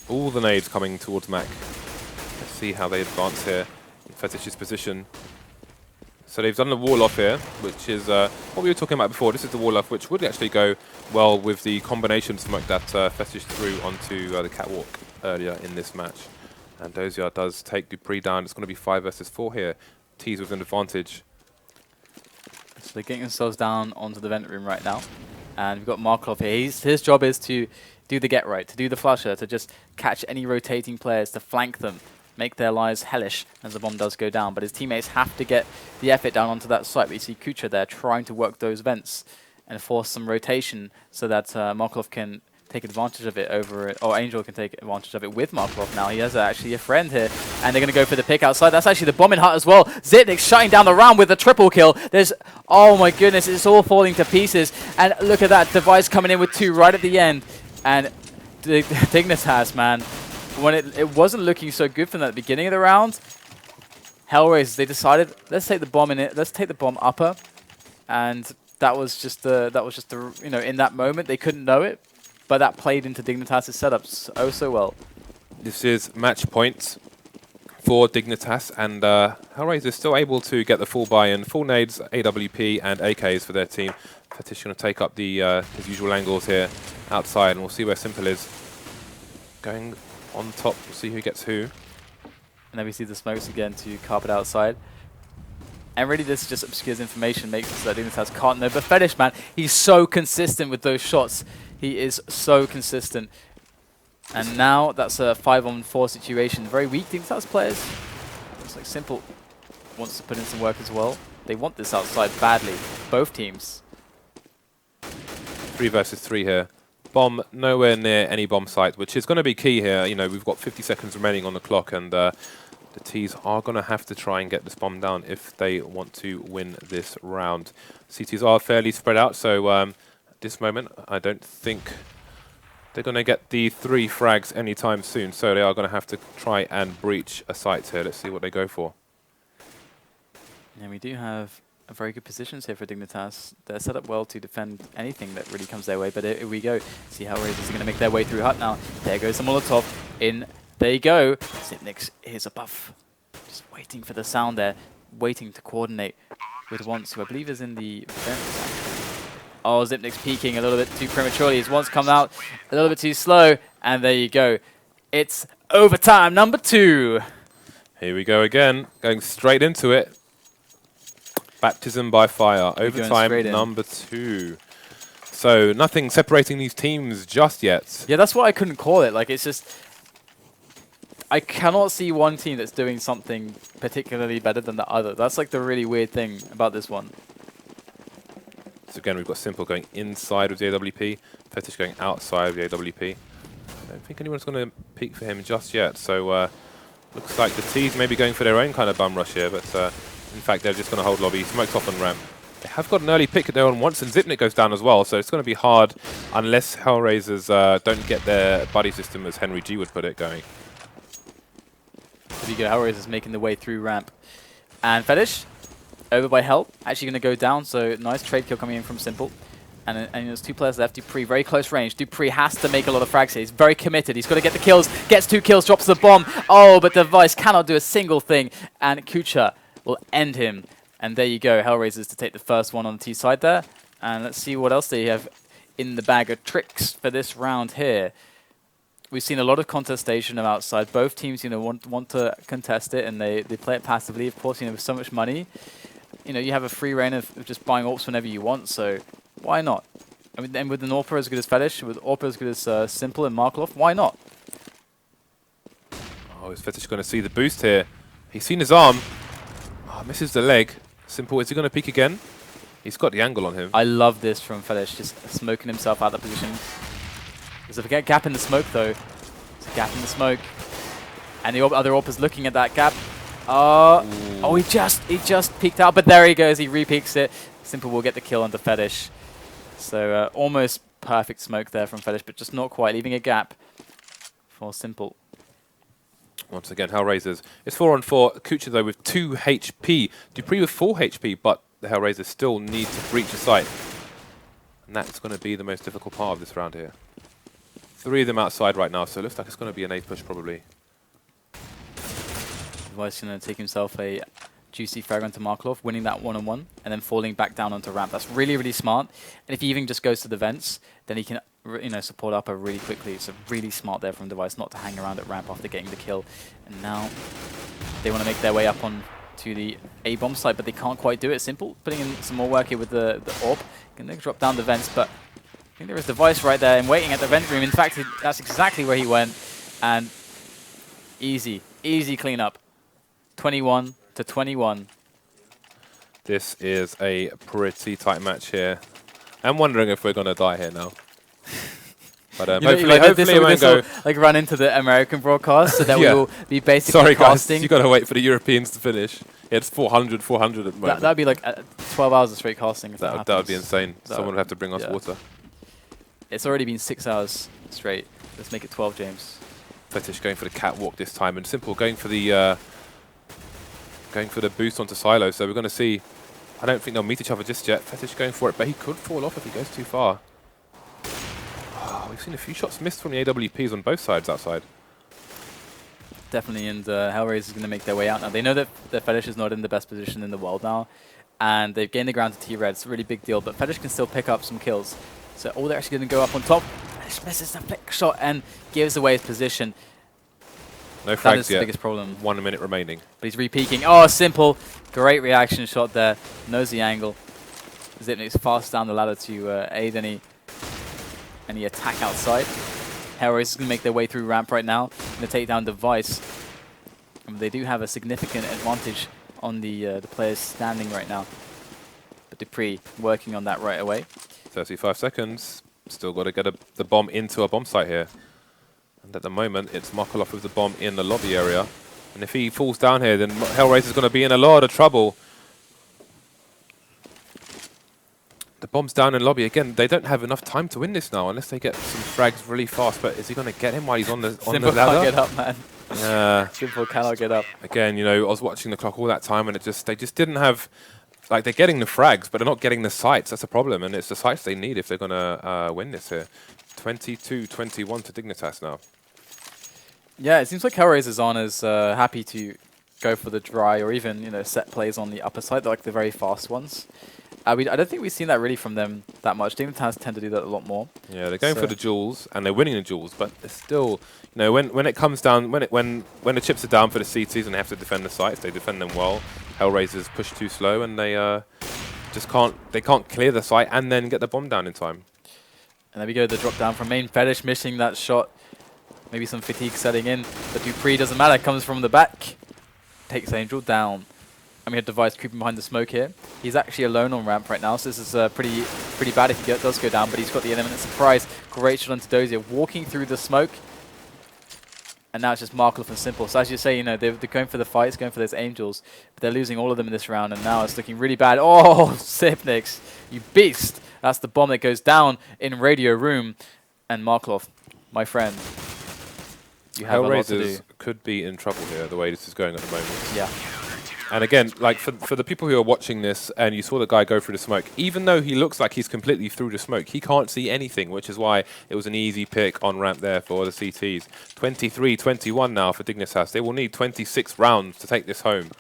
All the nades coming towards Mac. Let's see how they advance here in Fetish's position. So they've done the wall off here, which is what we were talking about before. This is the wall off, which would actually go well with the combination smoke that Fetish threw onto the catwalk earlier in this match. And Dozier does take Dupree down. It's going to be 5 versus 4 here. T's with an advantage. So they're getting themselves down onto the vent room right now. And we've got Markov here. His job is to do the get right, to do the flusher, to just catch any rotating players, to flank them. make their lives hellish as the bomb does go down. But his teammates have to get the effort down onto that site. But you see Kucha there trying to work those vents and force some rotation so that Markov can take advantage of it over it, or Angel can take advantage of it with Markov now. He has actually a friend here, and they're going to go for the pick outside. That's actually the bombing hut as well. Zitnik shutting down the round with a triple kill. There's, oh my goodness, it's all falling to pieces. And look at that, Device coming in with 2 right at the end. And Dignitas, man, when it wasn't looking so good from the beginning of the round, HellRaisers, they decided, let's take the bomb in it, let's take the bomb upper. And that was just the, you know, in that moment, they couldn't know it. But that played into Dignitas' setups oh so well. This is match point for Dignitas, and HellRaisers is still able to get the full buy-in, full nades, AWP and AKs for their team. Fetish going to take up the his usual angles here outside, and we'll see where Simple is. Going on top, we'll see who gets who. And then we see the smokes again to carpet outside. And really this just obscures information, makes it so that Dignitas can't know. But Fetish, man, he's so consistent with those shots. He is so consistent. And now that's a 5-on-4 situation. Very weak Dignitas players. Looks like Simple wants to put in some work as well. They want this outside badly, both teams. 3 versus 3 here. Bomb nowhere near any bomb site, which is going to be key here. You know, we've got 50 seconds remaining on the clock, and the T's are going to have to try and get this bomb down if they want to win this round. CTs are fairly spread out, so at this moment, I don't think they're going to get the 3 frags anytime soon, so they are going to have to try and breach a site here. Let's see what they go for. And we do have very good positions here for Dignitas. They're set up well to defend anything that really comes their way, but here we go. See how HellRaisers are going to make their way through hut now. There goes the Molotov. In they go. Zipnik is above. Just waiting for the sound there. Waiting to coordinate with Once, who I believe is in the vents. Oh, Zipnik's peeking a little bit too prematurely. His Once come out a little bit too slow. And there you go. It's overtime number 2. Here we go again. Going straight into it. Baptism by fire. Overtime number 2. So nothing separating these teams just yet. Yeah, that's what I couldn't call it. Like, it's just, I cannot see one team that's doing something particularly better than the other. That's like the really weird thing about this one. So again, we've got Simple going inside with the AWP, Fetish going outside with the AWP. I don't think anyone's going to peek for him just yet. So looks like the T's may be going for their own kind of bum rush here, but in fact, they're just going to hold lobby. Smokes off on ramp. They have got an early pick there on Once, and Zipnik goes down as well, so it's going to be hard unless HellRaisers don't get their buddy system, as Henry G would put it, going. There you go, HellRaisers making the way through ramp. And Fetish, over by Hell, actually going to go down, so nice trade kill coming in from Simple. And there's 2 players left. Dupree, very close range. Dupree has to make a lot of frags here. He's very committed. He's got to get the kills. Gets 2 kills, drops the bomb. Oh, but Device cannot do a single thing. And Kucha will end him. And there you go, HellRaisers to take the first one on the T side there. And let's see what else they have in the bag of tricks for this round here. We've seen a lot of contestation outside. Both teams, you know, want to contest it, and they play it passively. Of course, you know, with so much money, you know, you have a free reign of just buying AWPs whenever you want. So why not? I mean, and with an AWP as good as Fetish, with AWP as good as Simple and Markov, why not? Oh, is Fetish going to see the boost here? He's seen his arm. Oh, misses the leg. Simple, is he going to peek again? He's got the angle on him. I love this from Fetish, just smoking himself out of that position. There's a gap in the smoke, though. There's a gap in the smoke. And the other AWP is looking at that gap. Oh, he just peeked out, but there he goes. He re-peeks it. Simple will get the kill onto Fetish. So almost perfect smoke there from Fetish, but just not quite, leaving a gap for Simple. Once again, HellRaisers. It's 4-on-4. Kucha, though, with 2 HP. Dupree with 4 HP, but the HellRaisers still need to breach a site. And that's going to be the most difficult part of this round here. 3 of them outside right now, so it looks like it's going to be an A push, probably. Device going to take himself a juicy frag onto Markov, winning that 1-on-1, and then falling back down onto ramp. That's really, really smart. And if he even just goes to the vents, then he can, you know, support upper really quickly. So really smart there from Device not to hang around at ramp after getting the kill. And now they want to make their way up on to the A-bomb site, but they can't quite do it. Simple, putting in some more work here with the AWP. Going to drop down the vents, but I think there is Device right there and waiting at the vent room. In fact, that's exactly where he went. And easy. Easy cleanup. 21 to 21. This is a pretty tight match here. I'm wondering if we're going to die here now. But hopefully it won't go. Like run into the American broadcast, so that we will be basically Sorry, casting. guys, you got to wait for the Europeans to finish. Yeah, it's 400 at the moment. That'd be like 12 hours of straight casting. If that would be insane. Someone would have to bring us water. It's already been 6 hours straight. Let's make it 12, James. Fetish going for the catwalk this time, and Simple going for the boost onto Silo. So we're going to see. I don't think they'll meet each other just yet. Fetish going for it, but he could fall off if he goes too far. Oh, we've seen a few shots missed from the AWPs on both sides outside. Definitely, and HellRaisers is going to make their way out now. They know that Fetish is not in the best position in the world now, and they've gained the ground to T-Red. It's a really big deal, but Fetish can still pick up some kills. So all they're actually going to go up on top. Fetish misses the flick shot and gives away his position. No frags that is the yet. biggest problem. 1 minute remaining. But he's re-peeking. Oh, Simple. Great reaction shot there. Knows the angle. Zipnik's fast down the ladder to aid any attack outside. HellRaisers is going to make their way through ramp right now. Going to take down Device. And they do have a significant advantage on the players standing right now. But Dupree working on that right away. 35 seconds. Still got to get the bomb into a bomb site here. And at the moment, it's Makalov with the bomb in the lobby area. And if he falls down here, then HellRaisers is going to be in a lot of trouble. The bomb's down in lobby. Again, they don't have enough time to win this now, unless they get some frags really fast. But is he going to get him while he's on the ladder? Simple can't get up, man. Yeah. Simple cannot get up. Again, you know, I was watching the clock all that time, and they just didn't have... Like, they're getting the frags, but they're not getting the sites. That's a problem, and it's the sites they need if they're going to win this here. 22-21 to Dignitas now. Yeah, it seems like HellRaisers on is happy to go for the dry or even, set plays on the upper side. They're like the very fast ones. I don't think we've seen that really from them that much. Dignitas tend to do that a lot more. Yeah, they're going for the jewels, and they're winning the jewels, but it's still, when it comes down, when the chips are down for the CTs and they have to defend the sites, they defend them well. HellRaisers push too slow, and they just can't clear the site and then get the bomb down in time. And there we go, the drop down from main. Fetish missing that shot. Maybe some fatigue setting in, but Dupree doesn't matter, comes from the back. Takes Angel down. And we have Device creeping behind the smoke here. He's actually alone on ramp right now, so this is pretty bad if he does go down, but he's got the element of surprise. Great shot onto Dozier, walking through the smoke. And now it's just Markov and Simple. So as you say, they're going for the fights, going for those Angels, but they're losing all of them in this round, and now it's looking really bad. Oh, Sipnix, you beast! That's the bomb that goes down in Radio Room. And Markov, my friend, you have a lot to do. HellRaisers could be in trouble here, the way this is going at the moment. Yeah. And again, like for the people who are watching this and you saw the guy go through the smoke, even though he looks like he's completely through the smoke, he can't see anything, which is why it was an easy pick on ramp there for the CTs. 23-21 now for Dignitas. They will need 26 rounds to take this home.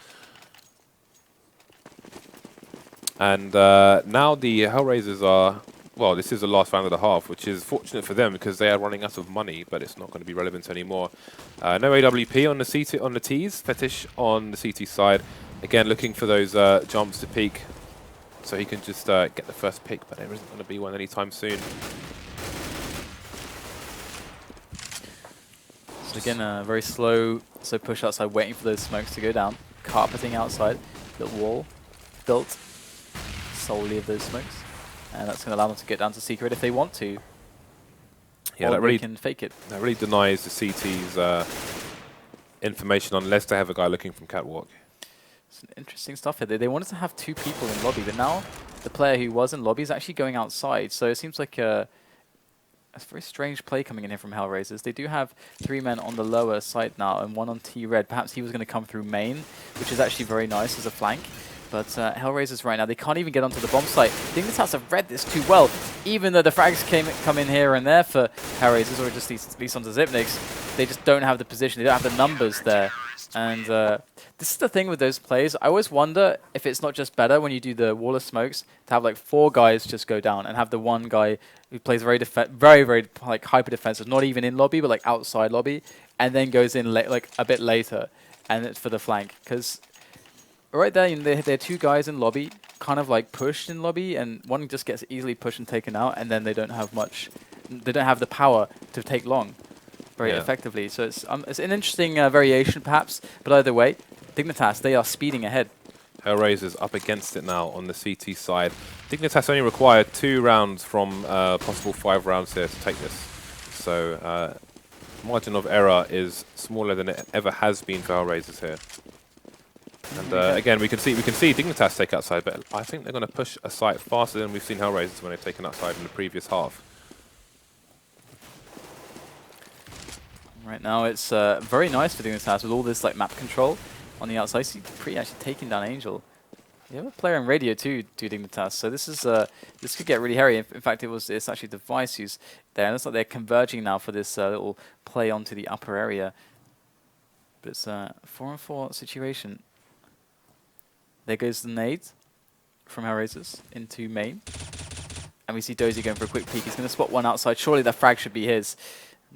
And now the HellRaisers are... Well, this is the last round of the half, which is fortunate for them because they are running out of money, but it's not going to be relevant anymore. No AWP on the CT on the Ts, Fetish on the CT side. Again, looking for those jumps to peak, so he can just get the first pick, but there isn't going to be one anytime soon. So again, very slow push outside, waiting for those smokes to go down. Carpeting outside, the wall built solely of those smokes. And that's going to allow them to get down to secret if they want to. Yeah, or that really can fake it. That really denies the CT's information unless they have a guy looking from catwalk. It's interesting stuff here. They wanted to have 2 people in lobby, but now the player who was in lobby is actually going outside. So it seems like a very strange play coming in here from HellRaisers. They do have 3 men on the lower side now and 1 on T-Red. Perhaps he was going to come through main, which is actually very nice as a flank. But HellRaisers right now, they can't even get onto the bomb site. I think this has read this too well. Even though the frags come in here and there for HellRaisers, or just at least onto Zipnix, they just don't have the position. They don't have the numbers there. And this is the thing with those plays. I always wonder if it's not just better when you do the wall of smokes to have like 4 guys just go down and have the one guy who plays very like hyper defensive, not even in lobby, but like outside lobby, and then goes in like a bit later, and it's for the flank. Because right there, there are 2 guys in lobby, kind of like pushed in lobby, and one just gets easily pushed and taken out, and then they don't have much. They don't have the power to take long. very effectively. So it's an interesting variation, perhaps. But either way, Dignitas, they are speeding ahead. HellRaisers up against it now on the CT side. Dignitas only required 2 rounds from possible 5 rounds here to take this. So margin of error is smaller than it ever has been for HellRaisers here. And again, we can see Dignitas take outside, but I think they're going to push a site faster than we've seen HellRaisers when they've taken outside in the previous half. Right now, it's very nice for Dignitas with all this like map control on the outside. So pretty actually taking down Angel. You have a player in radio too, Dignitas. So this is this could get really hairy. In fact, it's actually Device who's there. And it looks like they're converging now for this little play onto the upper area. But it's a 4-on-4 situation. There goes the nade from HellRaisers into main. And we see Dozy going for a quick peek. He's going to spot one outside. Surely the frag should be his.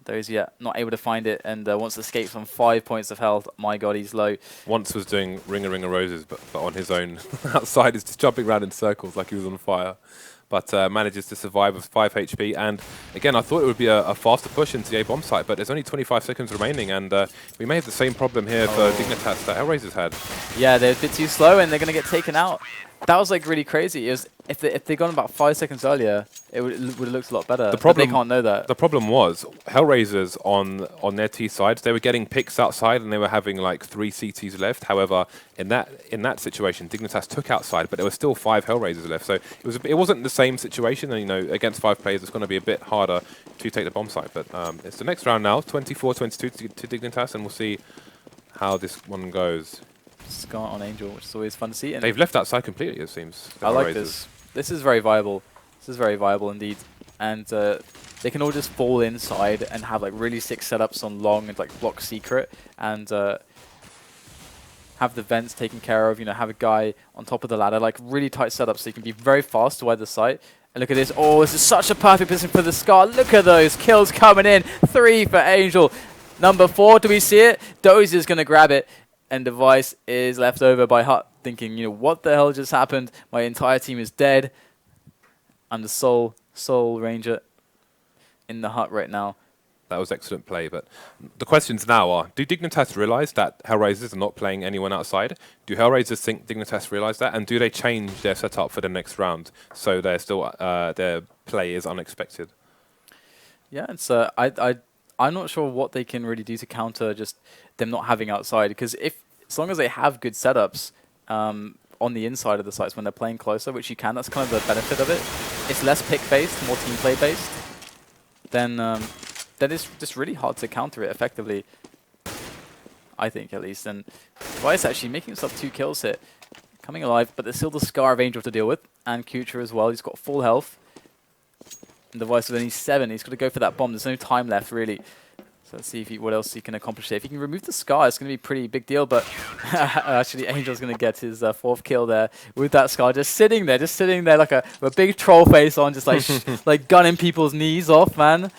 Dozy not able to find it, and once escapes on 5 points of health. My god, he's low. Once was doing Ring of Roses, but on his own outside. He's just jumping around in circles like he was on fire. But manages to survive with 5 HP. And again, I thought it would be a faster push into the A bomb site, but there's only 25 seconds remaining, and we may have the same problem here for Dignitas that HellRaisers had. Yeah, they're a bit too slow, and they're going to get taken out. That was like really crazy. It was, if they'd gone about 5 seconds earlier, it would have looked a lot better. The problem, but they can't know that. The problem was HellRaisers on their T sides, they were getting picks outside and they were having like 3 CTs left. However, in that situation, Dignitas took outside, but there were still 5 HellRaisers left. So it wasn't the same situation. And, you know, against 5 players, it's going to be a bit harder to take the bomb site. But it's the next round now, 24-22 to Dignitas, and we'll see how this one goes. Scar on Angel, which is always fun to see. And they've left outside completely, it seems. I like this. This is very viable. This is very viable indeed. And they can all just fall inside and have like really sick setups on long and like block secret, and have the vents taken care of. You know, have a guy on top of the ladder, like really tight setups, so you can be very fast to either side. And look at this. Oh, this is such a perfect position for the Scar. Look at those kills coming in. 3 for Angel. Number 4, do we see it? Dozy is going to grab it. And Device is left over by Hut, thinking, you know, what the hell just happened? My entire team is dead. I'm the sole Ranger in the Hut right now. That was excellent play, but the questions now are, do Dignitas realize that HellRaisers are not playing anyone outside? Do HellRaisers think Dignitas realize that? And do they change their setup for the next round so they're still their play is unexpected? Yeah, it's I'm not sure what they can really do to counter just them not having outside, because as long as they have good setups on the inside of the sites when they're playing closer, which you can, that's kind of the benefit of it. It's less pick-based, more team play-based. Then it's just really hard to counter it effectively, I think, at least. And Device actually making himself 2 kills here, coming alive, but there's still the Scar of Angel to deal with, and Kucha as well. He's got full health. And Device with only 7. He's got to go for that bomb. There's no time left, really. So let's see what else he can accomplish here. If he can remove the Scar, it's going to be a pretty big deal. But actually, Angel's going to get his 4th kill there with that Scar. Just sitting there like a big troll face on, just like like gunning people's knees off, man.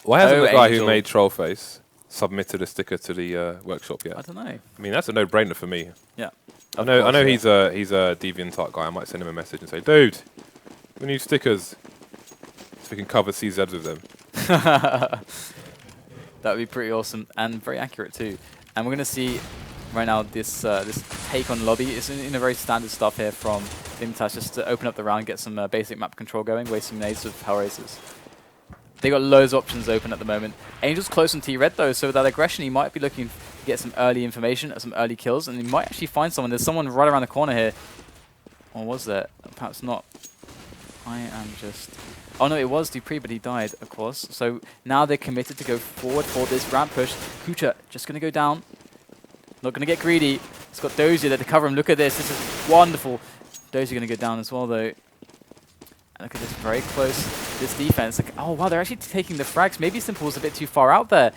Why hasn't the guy who made Trollface submitted a sticker to the workshop yet? I don't know. I mean, that's a no-brainer for me. Yeah. I know he's a DeviantArt guy. I might send him a message and say, dude, we need stickers so we can cover CZs with them. That would be pretty awesome and very accurate too. And we're going to see right now this take on lobby. It's in a very standard stuff here from Dignitas, just to open up the round, get some basic map control going, waste some nades with HellRaisers. They got loads of options open at the moment. Angel's close on T-Red though, so with that aggression he might be looking to get some early information, some early kills, and he might actually find someone. There's someone right around the corner here. Or was there? Perhaps not. I am just... Oh no, it was Dupree, but he died, of course. So now they're committed to go forward for this ramp push. Kucha just going to go down. Not going to get greedy. It's got Dozy there to cover him. Look at this. This is wonderful. Dozy going to go down as well, though. And look at this, very close. This defense. Like, oh, wow, they're actually taking the frags. Maybe Simple was a bit too far out there.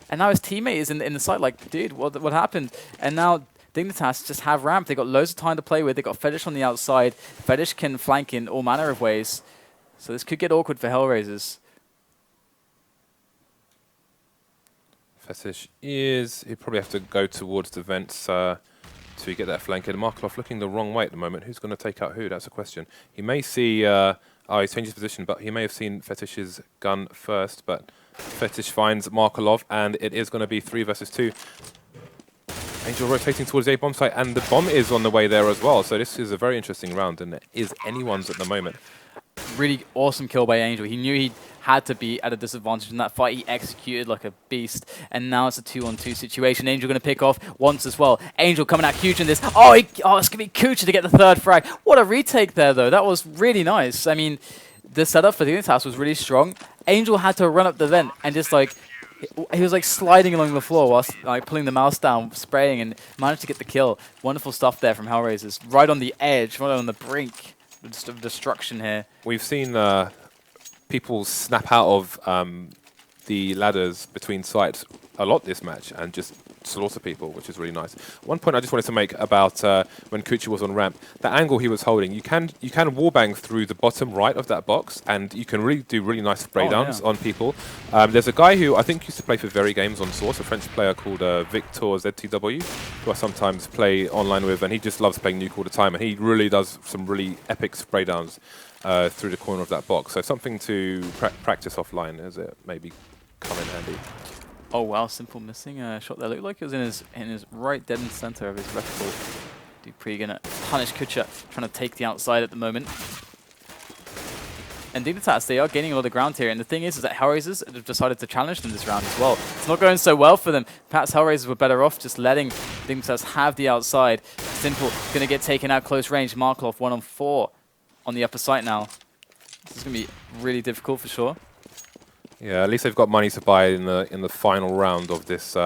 And now his teammate is in the site like, dude, what happened? And now Dignitas just have ramp. They got loads of time to play with. They got Fetish on the outside. Fetish can flank in all manner of ways. So this could get awkward for HellRaisers. Fetish is... He'd probably have to go towards the vents to get that flank in. Markloff looking the wrong way at the moment. Who's going to take out who? That's a question. He may see... oh, he's changed his position, but he may have seen Fetish's gun first, but Fetish finds Markelov, and it is going to be 3 versus 2. Angel rotating towards A bomb site, and the bomb is on the way there as well. So this is a very interesting round, and it is anyone's at the moment. Really awesome kill by Angel. He knew he had to be at a disadvantage in that fight. He executed like a beast, and now it's a 2-on-2 situation. Angel going to pick off once as well. Angel coming out huge in this. Oh, it's going to be Kucha to get the third frag. What a retake there, though. That was really nice. I mean, the setup for Dignitas was really strong. Angel had to run up the vent and just like, he was like sliding along the floor whilst like pulling the mouse down, spraying, and managed to get the kill. Wonderful stuff there from HellRaisers. Right on the edge, right on the brink of destruction here. We've seen people snap out of the ladders between sites a lot this match and just slaughter people, which is really nice. One point I just wanted to make about when Kucha was on ramp, that angle he was holding, you can wallbang through the bottom right of that box, and you can really do really nice spray downs on people. There's a guy who I think used to play for Very Games on Source, a French player called Victor ZTW, who I sometimes play online with, and he just loves playing Nuke all the time, and he really does some really epic spray downs through the corner of that box. So something to practice offline as it maybe come in handy. Oh wow, Simple missing a shot there. Looked like it was in his right dead in center of his reticle. dupreeh gonna punish Kucha, trying to take the outside at the moment. And Dignitas, they are gaining a lot of ground here, and the thing is that HellRaisers have decided to challenge them this round as well. It's not going so well for them. Perhaps HellRaisers were better off just letting Dignitas have the outside. Simple gonna get taken out close range. Markelov 1-on-4 on the upper site now. This is gonna be really difficult for sure. Yeah, at least they've got money to buy in the final round of this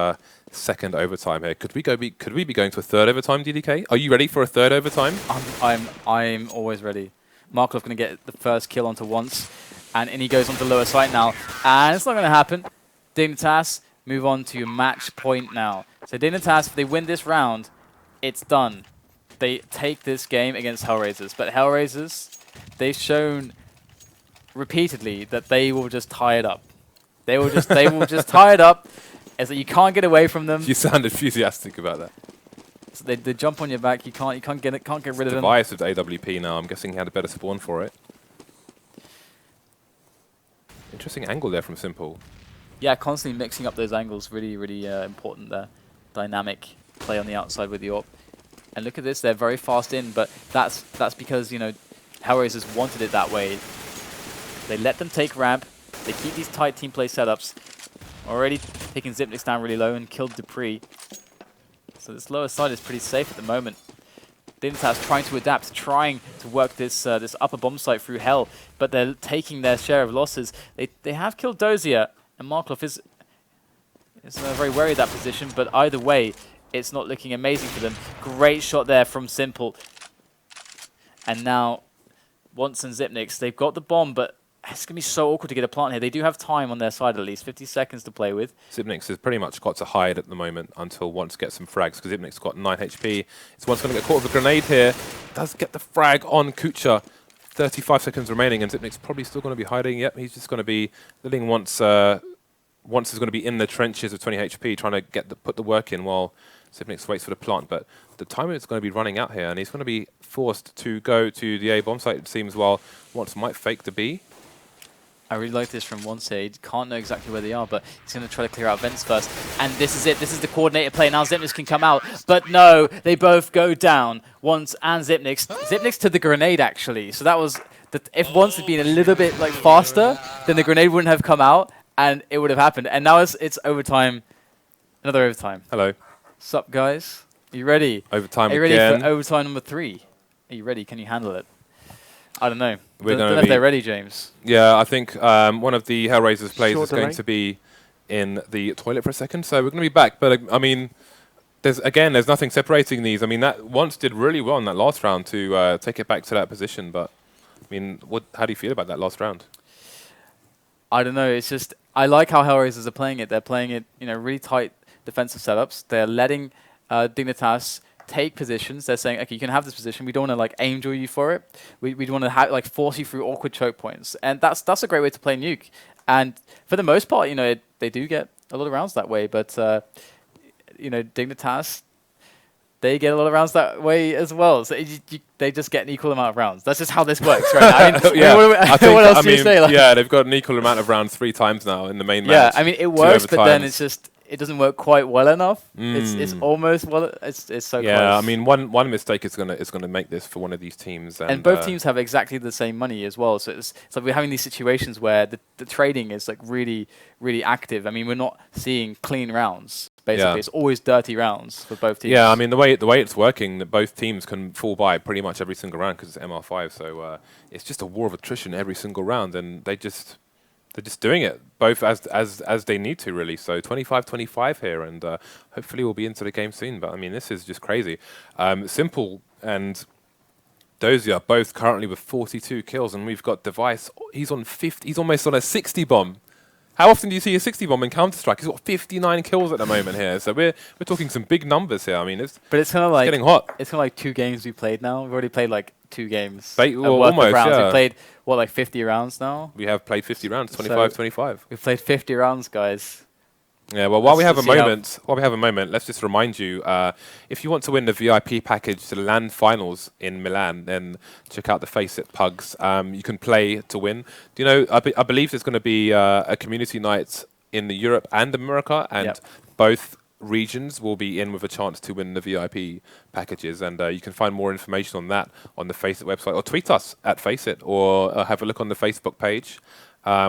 second overtime here. Could we be going to a third overtime, DDK? Are you ready for a third overtime? I'm always ready. Markelov going to get the first kill onto once, and in he goes onto lower site now, and it's not going to happen. Dignitas move on to match point now. So Dignitas, if they win this round, it's done. They take this game against HellRaisers, but HellRaisers, they've shown repeatedly that they will just tie it up. They will just tie it up, as that you can't get away from them. You sound enthusiastic about that. So they jump on your back. You can't get rid of them. Device with AWP now. I'm guessing he had a better spawn for it. Interesting angle there from Simple. Yeah, constantly mixing up those angles, really important there. Dynamic play on the outside with the AWP. And look at this, they're very fast in, but that's because, you know, HellRaisers wanted it that way. They let them take ramp. They keep these tight team play setups. Already taking Zipnix down really low and killed dupreeh. So this lower side is pretty safe at the moment. Dignitas trying to adapt, trying to work this this upper bomb site through Hell, but they're taking their share of losses. They have killed Dozier, and Markelov is very wary of that position, but either way, it's not looking amazing for them. Great shot there from Simple. And now, Once and Zipnix, they've got the bomb, but it's going to be so awkward to get a plant here. They do have time on their side at least, 50 seconds to play with. Zipnix has pretty much got to hide at the moment until Once gets some frags, because Zipnix got 9 HP. It's Once going to get caught with a grenade here. Does get the frag on Kucha. 35 seconds remaining, and Zipnix probably still going to be hiding. Yep, he's just going to be letting Once. Once is going to be in the trenches of 20 HP, trying to put the work in while Zipnix waits for the plant. But the timer is going to be running out here, and he's going to be forced to go to the A bomb site, it seems, while Once might fake the B. I really like this from Once here. He can't know exactly where they are, but he's going to try to clear out vents first. And this is it. This is the coordinated play. Now Zipnix can come out. But no, they both go down. Once and Zipnix. Zipnix to the grenade, actually. So that was... if Once had been a little bit like faster, then the grenade wouldn't have come out, and it would have happened. And now it's overtime. Another overtime. Hello. Sup, guys? Are you ready? Overtime again. Are you ready for overtime number 3? Are you ready? Can you handle it? I don't know. We're don't know if they're ready, James. Yeah, I think one of the HellRaisers players is going to be in the toilet for a second, so we're going to be back. But I mean, there's nothing separating these. I mean, that Once did really well in that last round to take it back to that position. But I mean, how do you feel about that last round? I don't know. It's just I like how HellRaisers are playing it. They're playing it, you know, really tight defensive setups. They're letting Dignitas take positions. They're saying, okay, you can have this position. We don't want to like aim drill you for it. We want to like force you through awkward choke points, and that's a great way to play Nuke. And for the most part, you know, they do get a lot of rounds that way. But you know, Dignitas, they get a lot of rounds that way as well. So they just get an equal amount of rounds. That's just how this works, right? I mean, yeah, what else do you say? Like, yeah, they've got an equal amount of rounds 3 times now in the main match. Yeah, I mean, it works, but then it's just it doesn't work quite well enough. It's almost it's so close. Yeah, I mean, one mistake is gonna make this for one of these teams. And both teams have exactly the same money as well. So it's like we're having these situations where the trading is like really, really active. I mean, we're not seeing clean rounds. Basically, it's always dirty rounds for both teams. Yeah, I mean, the way it's working, that both teams can fall by pretty much every single round because it's MR5. So it's just a war of attrition every single round, and they're just doing it both as they need to, really. So 25-25 here, and hopefully we'll be into the game soon. But I mean, this is just crazy. Simple and Dozier both currently with 42 kills, and we've got Device. He's on 50. He's almost on a 60 bomb. How often do you see a 60 bomb in Counter-Strike? He's got 59 kills at the moment here, so we're talking some big numbers here. I mean, it's kind of like getting hot. It's kind of like 2 games we played now. We've already played like 2 games. Well, almost, rounds. yeah. We've played what, like 50 rounds now. We have played 50 rounds, 25-25. We've played 50 rounds, guys. Yeah, well, while we have a moment, let's just remind you, if you want to win the VIP package to the LAN finals in Milan, then check out the FACEIT pugs. You can play to win. Do you know, I believe there's going to be a community night in Europe and America, and both regions will be in with a chance to win the VIP packages. And you can find more information on that on the FACEIT website, or tweet us at FACEIT, or have a look on the Facebook page,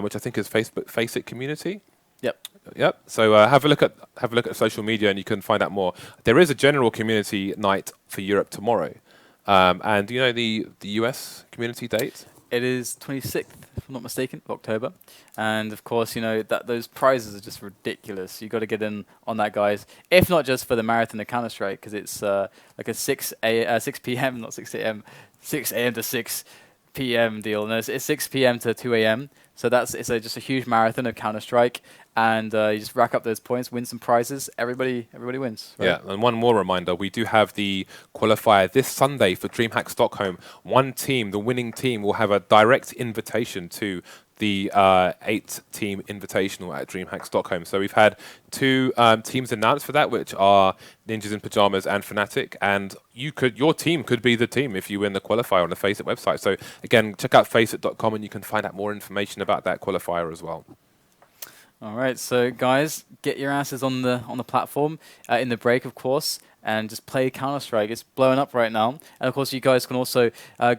which I think is FACEIT Community. Yep. So have a look at social media, and you can find out more. There is a general community night for Europe tomorrow, and do you know the US community date? It is 26th, if I'm not mistaken, of October. And of course, you know that those prizes are just ridiculous. You got to get in on that, guys. If not just for the marathon of Counter-Strike, because it's like a 6 p.m. not 6 a.m. 6 a.m. to 6 p.m. deal. No, it's 6 p.m. to 2 a.m. So it's just a huge marathon of Counter-Strike, and you just rack up those points, win some prizes. Everybody wins. Right? Yeah, and one more reminder: we do have the qualifier this Sunday for DreamHack Stockholm. One team, the winning team, will have a direct invitation to the 8-team invitational at DreamHack Stockholm. So we've had 2 teams announced for that, which are Ninjas in Pyjamas and Fnatic, and your team could be the team if you win the qualifier on the FACEIT website. So again, check out faceit.com and you can find out more information about that qualifier as well. All right, so guys, get your asses on the platform in the break, of course, and just play Counter-Strike. It's blowing up right now, and of course, you guys can also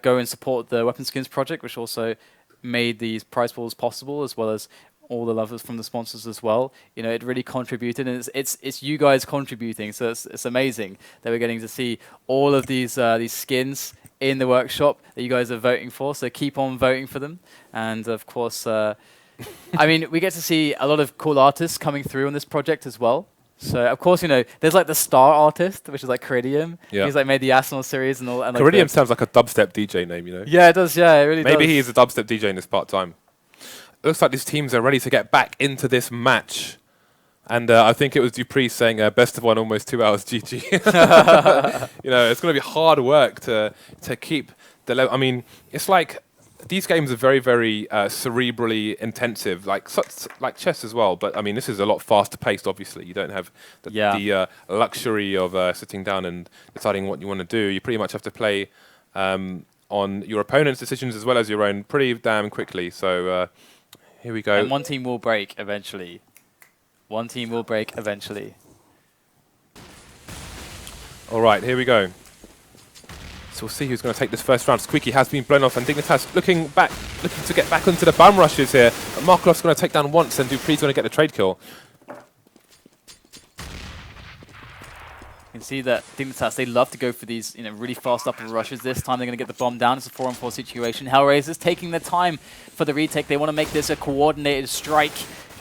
go and support the Weapon Skins project, which also made these prize pools possible, as well as all the love from the sponsors as well. You know, it really contributed, and it's you guys contributing, so it's amazing that we're getting to see all of these skins in the workshop that you guys are voting for. So keep on voting for them, and of course, I mean, we get to see a lot of cool artists coming through on this project as well. So of course, you know, there's like the star artist, which is like Caridium. Yeah. He's like made the Arsenal series and all. And Caridium like sounds like a dubstep DJ name, you know. Yeah, it does. Yeah, it really does. Maybe he's a dubstep DJ in his part time. Looks like these teams are ready to get back into this match. And I think it was Dupree saying, best of one, almost 2 hours, GG. You know, it's going to be hard work to keep the level. I mean, it's like these games are very, very cerebrally intensive, like chess as well. But I mean, this is a lot faster paced. Obviously, you don't have the luxury of sitting down and deciding what you want to do. You pretty much have to play on your opponent's decisions as well as your own pretty damn quickly. So here we go. And one team will break eventually. One team will break eventually. All right, here we go. So we'll see who's going to take this first round. Squeaky has been blown off, and Dignitas looking to get back onto the bum rushes here. Markolov's going to take down once, and Dupree's going to get the trade kill. You can see that Dignitas, they love to go for these, you know, really fast upper rushes. This time they're going to get the bomb down. It's a 4-on-4 situation. HellRaisers taking their time for the retake. They want to make this a coordinated strike,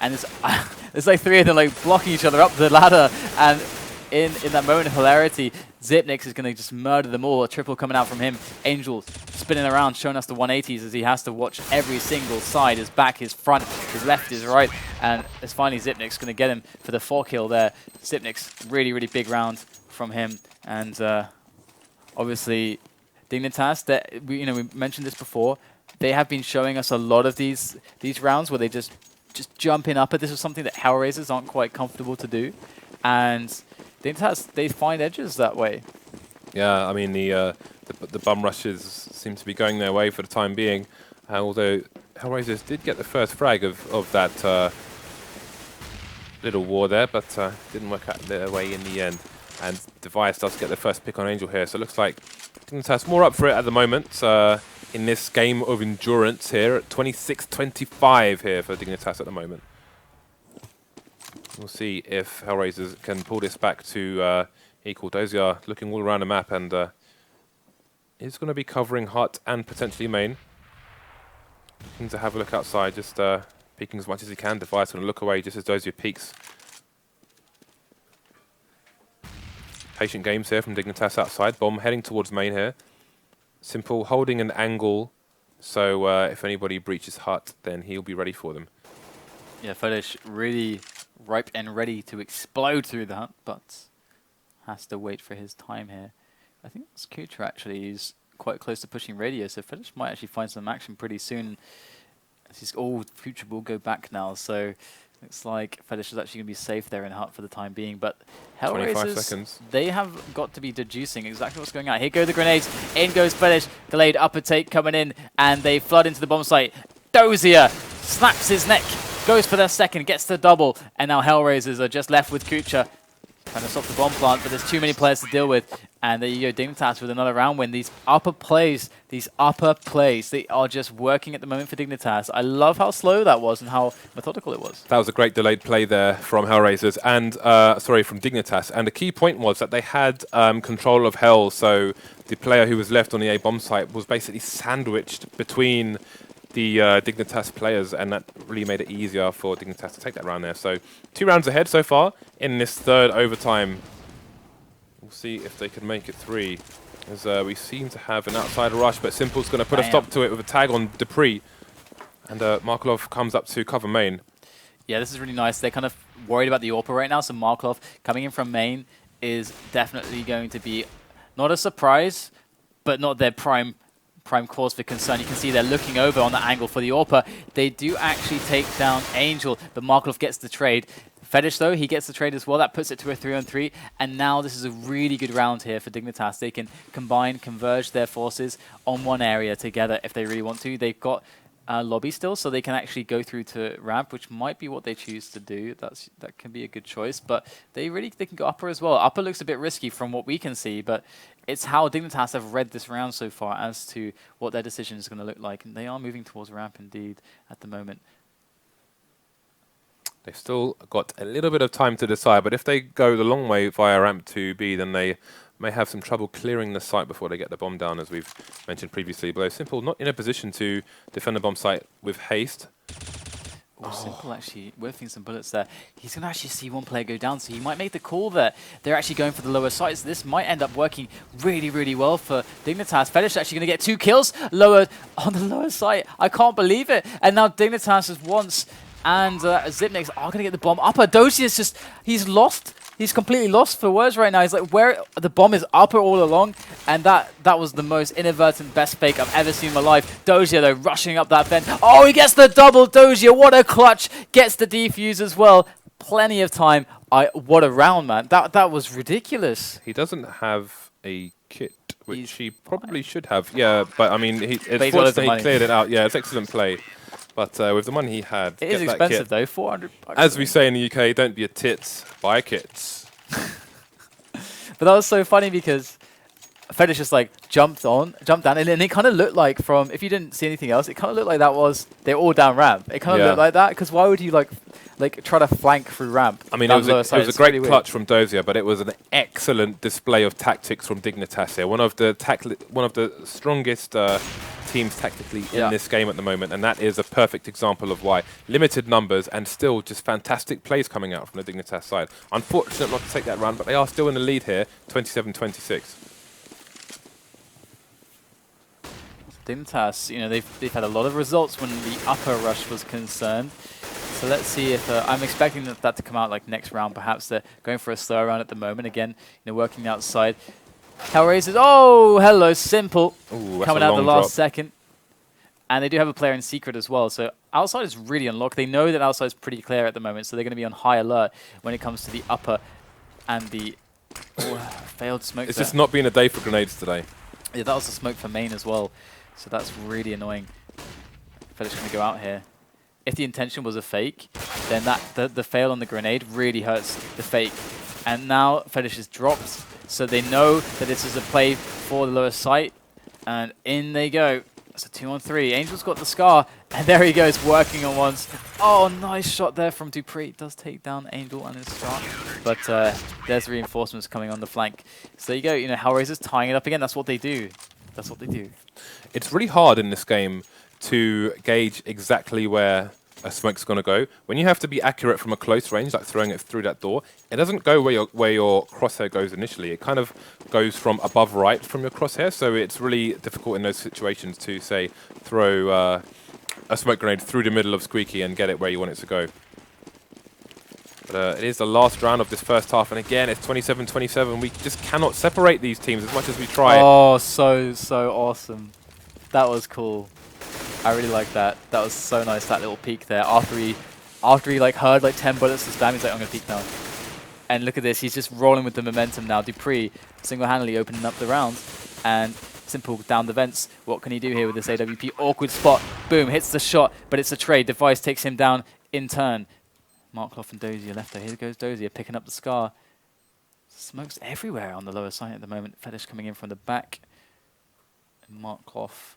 and there's like 3 of them like blocking each other up the ladder, and in that moment of hilarity, Zipnix is going to just murder them all. A triple coming out from him. Angel spinning around, showing us the 180s as he has to watch every single side, his back, his front, his left, his right. And it's finally Zipnix going to get him for the 4 kill there. Zipnix, really, really big round from him. And obviously, Dignitas, we mentioned this before, they have been showing us a lot of these rounds where they just jump in upper. This is something that HellRaisers aren't quite comfortable to do. And Dignitas, they find edges that way. Yeah, I mean the bum rushes seem to be going their way for the time being, although HellRaisers did get the first frag of that little war there, but didn't work out their way in the end. And Device does get the first pick on Angel here, so it looks like Dignitas more up for it at the moment in this game of endurance here at 26-25 here for Dignitas at the moment. We'll see if HellRaisers can pull this back to equal. Dozier looking all around the map and is going to be covering Hut and potentially main. Looking to have a look outside, just peeking as much as he can. Device going to look away just as Dozier peeks. Patient games here from Dignitas outside. Bomb heading towards main here. Simple holding an angle, so if anybody breaches Hut, then he'll be ready for them. Yeah, Fetish really ripe and ready to explode through that, but has to wait for his time here. I think Scooter actually is quite close to pushing radio, so Fetish might actually find some action pretty soon. Future will go back now, so looks like Fetish is actually going to be safe there in Hut for the time being, but HellRaisers, they have got to be deducing exactly what's going on. Here go the grenades, in goes Fetish, delayed upper take coming in, and they flood into the bomb site. Dozier snaps his neck, goes for their second, gets the double, and now HellRaisers are just left with Kucha trying to stop the bomb plant, but there's too many players to deal with. And there you go, Dignitas with another round win. These upper plays, they are just working at the moment for Dignitas. I love how slow that was and how methodical it was. That was a great delayed play there from HellRaisers and, from Dignitas. And the key point was that they had control of Hell, so the player who was left on the A bomb site was basically sandwiched between the Dignitas players, and that really made it easier for Dignitas to take that round there. So 2 rounds ahead so far in this third overtime. We'll see if they can make it 3, as we seem to have an outside rush, but Simple's going to put a stop to it with a tag on Dupree. And Markelov comes up to cover main. Yeah, this is really nice. They're kind of worried about the AWPer right now, so Markelov coming in from main is definitely going to be not a surprise, but not their prime cause for concern. You can see they're looking over on the angle for the AWPer. They do actually take down Angel, but Markelov gets the trade. Fetish, though, he gets the trade as well. That puts it to a 3-on-3. And now this is a really good round here for Dignitas. They can converge their forces on one area together if they really want to. They've got lobby still, so they can actually go through to ramp, which might be what they choose to do. That can be a good choice. But they can go upper as well. Upper looks a bit risky from what we can see, but it's how Dignitas have read this round so far as to what their decision is going to look like. And they are moving towards ramp indeed at the moment. They've still got a little bit of time to decide, but if they go the long way via ramp to B, then they may have some trouble clearing the site before they get the bomb down, as we've mentioned previously. But Simple not in a position to defend the bomb site with haste. Simple actually whiffing some bullets there. He's going to actually see one player go down, so he might make the call there. They're actually going for the lower site, so this might end up working really, really well for Dignitas. Fetish actually going to get 2 kills on the lower site. I can't believe it. And now Dignitas is once, and Zipniks are going to get the bomb. Upper, Dozier is just, he's lost. He's completely lost for words right now. He's like, where the bomb is upper all along, and that was the most inadvertent best fake I've ever seen in my life. Dozier, though, rushing up that vent. Oh, he gets the double. Dozier, what a clutch. Gets the defuse as well. Plenty of time. What a round, man. That was ridiculous. He doesn't have a kit, which he probably should have. Yeah, but I mean, fortunately he cleared it out. Yeah, it's excellent play. But with the money he had, it is expensive though, $400. As we say in the UK, don't be a tits, buy kits. But that was so funny because Fetish just like jumped down, and it kind of looked like from, if you didn't see anything else, it kind of looked like they're all down ramp. It kind of looked like that, because why would you like try to flank through ramp? I mean, it was a great really clutch from Dozier, but it was an excellent display of tactics from Dignitas here. One of the strongest teams tactically in this game at the moment, and that is a perfect example of why. Limited numbers and still just fantastic plays coming out from the Dignitas side. Unfortunate not to take that round, but they are still in the lead here, 27-26. Dignitas, they've had a lot of results when the upper rush was concerned. So let's see if I'm expecting that to come out like next round. Perhaps they're going for a slower round at the moment. Again, working outside. HellRaisers. Oh, hello, Simple. Ooh, coming out the last second. And they do have a player in secret as well. So outside is really unlocked. They know that outside is pretty clear at the moment. So they're going to be on high alert when it comes to the upper and the failed smoke It's there. just not been a day for grenades today. Yeah, that was a smoke for main as well. So that's really annoying. Fetish going to go out here. If the intention was a fake, then the fail on the grenade really hurts the fake. And now Fetish is dropped, so they know that this is a play for the lower site. And in they go. It's a 2-on-3. Angel's got the Scar, and there he goes, working on once. Oh, nice shot there from Dupree. It does take down Angel and his Scar. But there's reinforcements coming on the flank. So there you go. You know, HellRaisers tying it up again. That's what they do. That's what they do. It's really hard in this game to gauge exactly where a smoke's going to go. When you have to be accurate from a close range, like throwing it through that door, it doesn't go where your crosshair goes initially. It kind of goes from above right from your crosshair, so it's really difficult in those situations to, say, throw a smoke grenade through the middle of Squeaky and get it where you want it to go. But it is the last round of this first half, and again, it's 27-27. We just cannot separate these teams as much as we try. Oh, so awesome. That was cool. I really like that. That was so nice, that little peek there. After he like heard like 10 bullets to spam, he's like, I'm going to peek now. And look at this, he's just rolling with the momentum now. Dupree single-handedly opening up the round. And Simple down the vents. What can he do here with this AWP? Awkward spot. Boom, hits the shot, but it's a trade. Device takes him down in turn. Markloff and Dozier left there. Here goes Dozier picking up the Scar. Smokes everywhere on the lower side at the moment. Fetish coming in from the back. And Markloff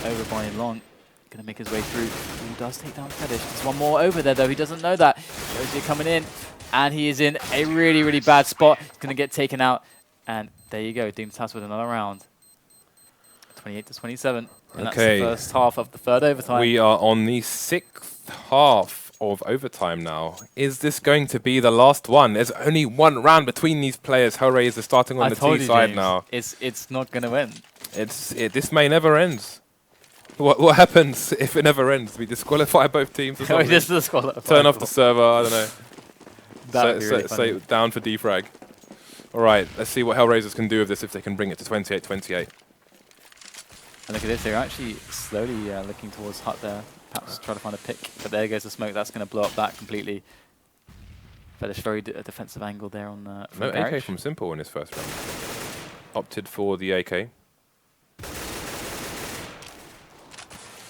over by Long. Going to make his way through. He does take down Fetish. There's one more over there, though. He doesn't know that. Dozier coming in. And he is in a really, really bad spot. He's going to get taken out. And there you go. Dignitas with another round. 28-27. And that's the first half of the third overtime. We are on the 6th half of overtime now. Is this going to be the last one? There's only one round between these players. HellRaisers are starting on the T side now. It's not going to end. This may never end. What happens if it never ends? We disqualify both teams or something? We just disqualify. Turn off the server, I don't know. That would be really funny. Say down for defrag. All right, let's see what HellRaisers can do with this if they can bring it to 28-28. And look at this, they're actually slowly looking towards Hut there. Perhaps try to find a pick. But there goes the smoke, that's going to blow up that completely. Fetish very defensive angle there on No Garage. AK from Simple in his first round. Opted for the AK.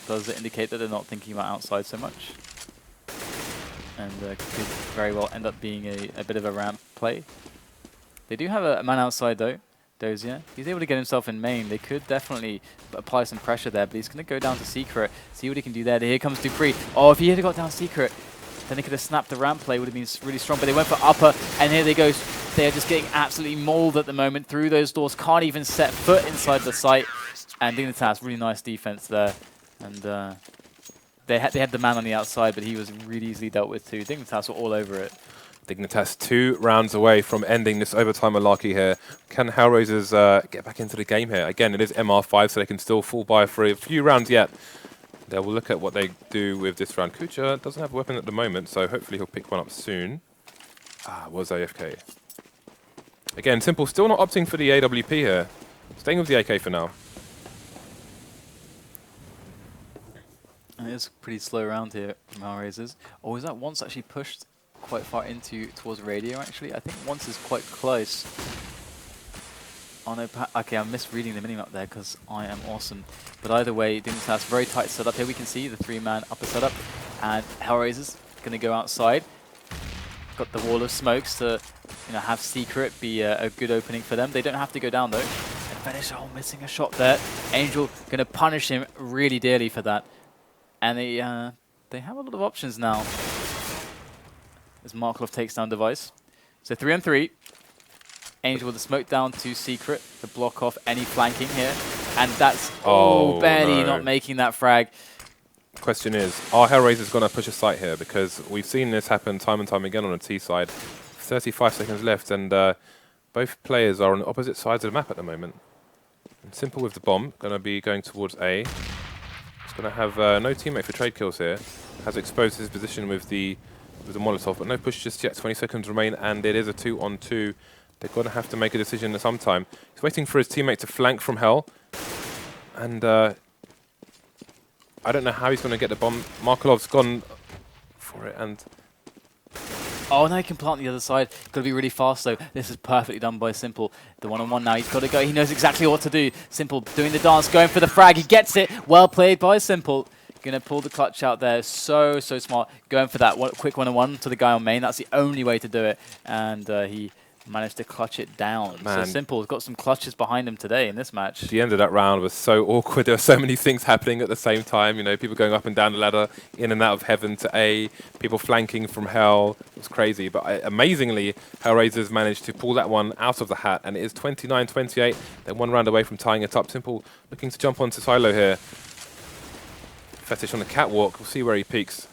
Does it indicate that they're not thinking about outside so much? And could very well end up being a bit of a ramp play. They do have a man outside though. Dozier. He's able to get himself in main. They could definitely apply some pressure there, but he's going to go down to Secret, see what he can do there. Here comes Dupree. Oh, if he had got down Secret, then they could have snapped the ramp play, would have been really strong, but they went for upper, and here they go. They are just getting absolutely mauled at the moment through those doors, can't even set foot inside the site, and Dignitas, really nice defense there, and they had the man on the outside, but he was really easily dealt with too. Dignitas were all over it. Dignitas 2 rounds away from ending this overtime malarkey here. Can HellRaisers get back into the game here? Again, it is MR5, so they can still fall by for a few rounds yet. They will look at what they do with this round. Kucha doesn't have a weapon at the moment, so hopefully he'll pick one up soon. Was AFK. Again, Simple still not opting for the AWP here. Staying with the AK for now. It is a pretty slow round here from HellRaisers. Oh, is that once actually pushed quite far towards radio actually? I think once is quite close. Oh no, okay, I'm misreading the minimap there because I am awesome. But either way, Dignitas very tight setup here. We can see the 3-man upper setup, and HellRaisers going to go outside. Got the wall of smokes to, have Secret be a good opening for them. They don't have to go down though. And Fetish, missing a shot there. Angel going to punish him really dearly for that, and they have a lot of options now. As Markloff takes down Device. So 3-on-3. Angel with the smoke down to Secret to block off any flanking here. And that's barely not making that frag. Question is, are HellRaisers going to push a site here? Because we've seen this happen time and time again on the T side. 35 seconds left, and both players are on the opposite sides of the map at the moment. And Simple with the bomb, going to be going towards A. He's going to have no teammate for trade kills here. Has exposed his position with the Molotov, but no push just yet. 20 seconds remain, and it is a 2-on-2. They're going to have to make a decision at some time. He's waiting for his teammate to flank from Hell, and I don't know how he's going to get the bomb. Markolov's gone for it, and Oh, no, he can plant the other side. Got to be really fast, though. This is perfectly done by Simple. The one-on-one now. He's got to go. He knows exactly what to do. Simple doing the dance, going for the frag. He gets it. Well played by Simple. Going to pull the clutch out there. So smart. Going for that quick one-on-one to the guy on main. That's the only way to do it. And he managed to clutch it down. Man. So Simple's got some clutches behind him today in this match. The end of that round was so awkward. There were so many things happening at the same time. You know, people going up and down the ladder, in and out of heaven to A, people flanking from hell. It was crazy. But amazingly, HellRaisers managed to pull that one out of the hat, and it is 29-28. They're one round away from tying it up. Simple looking to jump onto Silo here. Fetish on the catwalk. We'll see where he peaks.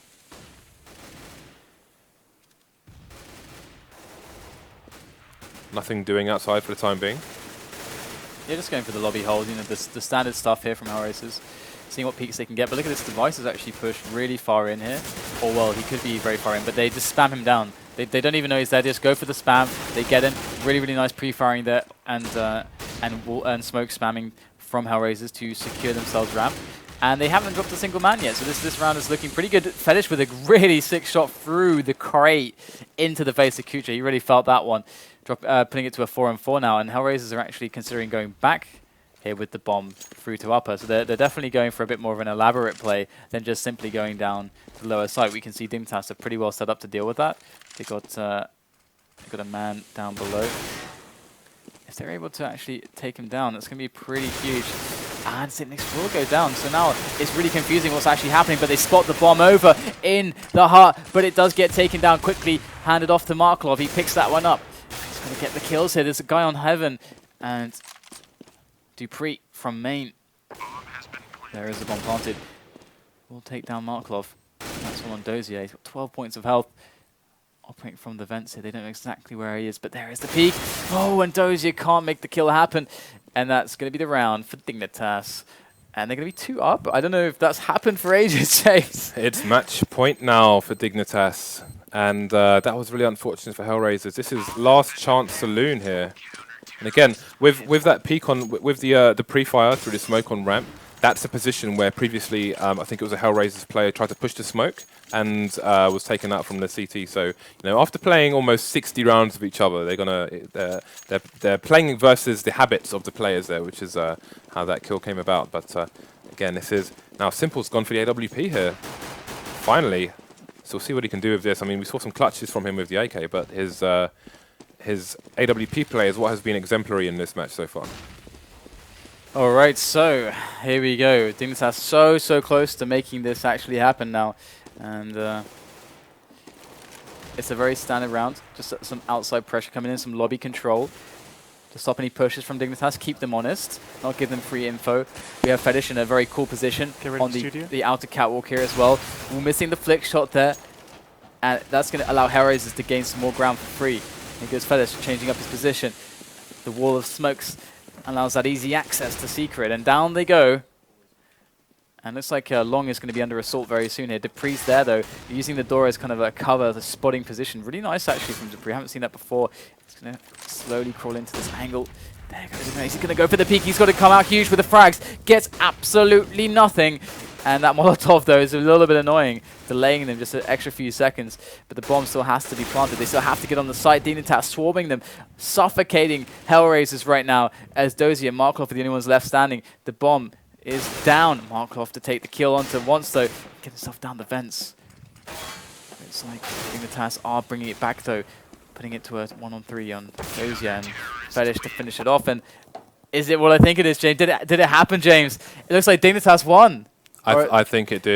Nothing doing outside for the time being. Yeah, just going for the lobby hold, you know, the standard stuff here from HellRaisers. Seeing what peaks they can get, but look at this, device is actually pushed really far in here. Or well, he could be very far in, but they just spam him down. They don't even know he's there, they just go for the spam, they get him. Really nice pre-firing there, and smoke spamming from HellRaisers to secure themselves ramp. And they haven't dropped a single man yet, so this round is looking pretty good. Fetish with a really sick shot through the crate into the face of Kucha. He really felt that one. Putting it to a 4-on-4 now, and HellRaisers are actually considering going back here with the bomb through to upper. So they're definitely going for a bit more of an elaborate play than just simply going down to the lower side. We can see Dignitas are pretty well set up to deal with that. They got a man down below. If they're able to actually take him down, that's going to be pretty huge. And Signyx will go down. So now it's really confusing what's actually happening, but they spot the bomb over in the heart, but it does get taken down quickly, handed off to Marklov. He picks that one up. He's going to get the kills here. There's a guy on heaven, and Dupree from main. There is the bomb planted. We'll take down Marklov. That's one on Dozier. He's got 12 points of health. Operating from the vents here. They don't know exactly where he is, but there is the peak. Oh, and Dozier can't make the kill happen. And that's going to be the round for Dignitas. And they're going to be 2 up. I don't know if that's happened for ages, Chase. It's match point now for Dignitas. And that was really unfortunate for HellRaisers. This is last chance saloon here. And again, with that peak on, with the pre-fire through the smoke on ramp, that's a position where previously, I think it was a HellRaisers player tried to push the smoke and was taken out from the CT. So, you know, after playing almost 60 rounds of each other, they're playing versus the habits of the players there, which is how that kill came about. But again, this is now Simple's gone for the AWP here. Finally, so we'll see what he can do with this. I mean, we saw some clutches from him with the AK, but his AWP play is what has been exemplary in this match so far. All right, so here we go. Dignitas so close to making this actually happen now. And it's a very standard round. Just some outside pressure coming in, some lobby control to stop any pushes from Dignitas, keep them honest, not give them free info. We have Fetish in a very cool position on the outer catwalk here as well. We're missing the flick shot there, and that's going to allow HellRaisers to gain some more ground for free. Here goes Fetish, changing up his position. The wall of smokes allows that easy access to Secret, and down they go. And looks like Long is going to be under assault very soon here. Dupree's there though, using the door as kind of a cover, the spotting position. Really nice actually from Dupree, haven't seen that before. He's going to slowly crawl into this angle. There goes Ignace, he's going to go for the peak. He's got to come out huge with the frags. Gets absolutely nothing. And that Molotov though is a little bit annoying, delaying them just an extra few seconds. But the bomb still has to be planted. They still have to get on the site. Dignitas swarming them, suffocating HellRaisers right now as Dozier and Marklov are the only ones left standing. The bomb is down. Marklov to take the kill onto once though. Get himself down the vents. It's like Dignitas are bringing it back though, putting it to a 1-on-3 on Dozier and Fetish to finish it off. And is it what I think it is, James? Did it happen, James? It looks like Dignitas won. I think it did.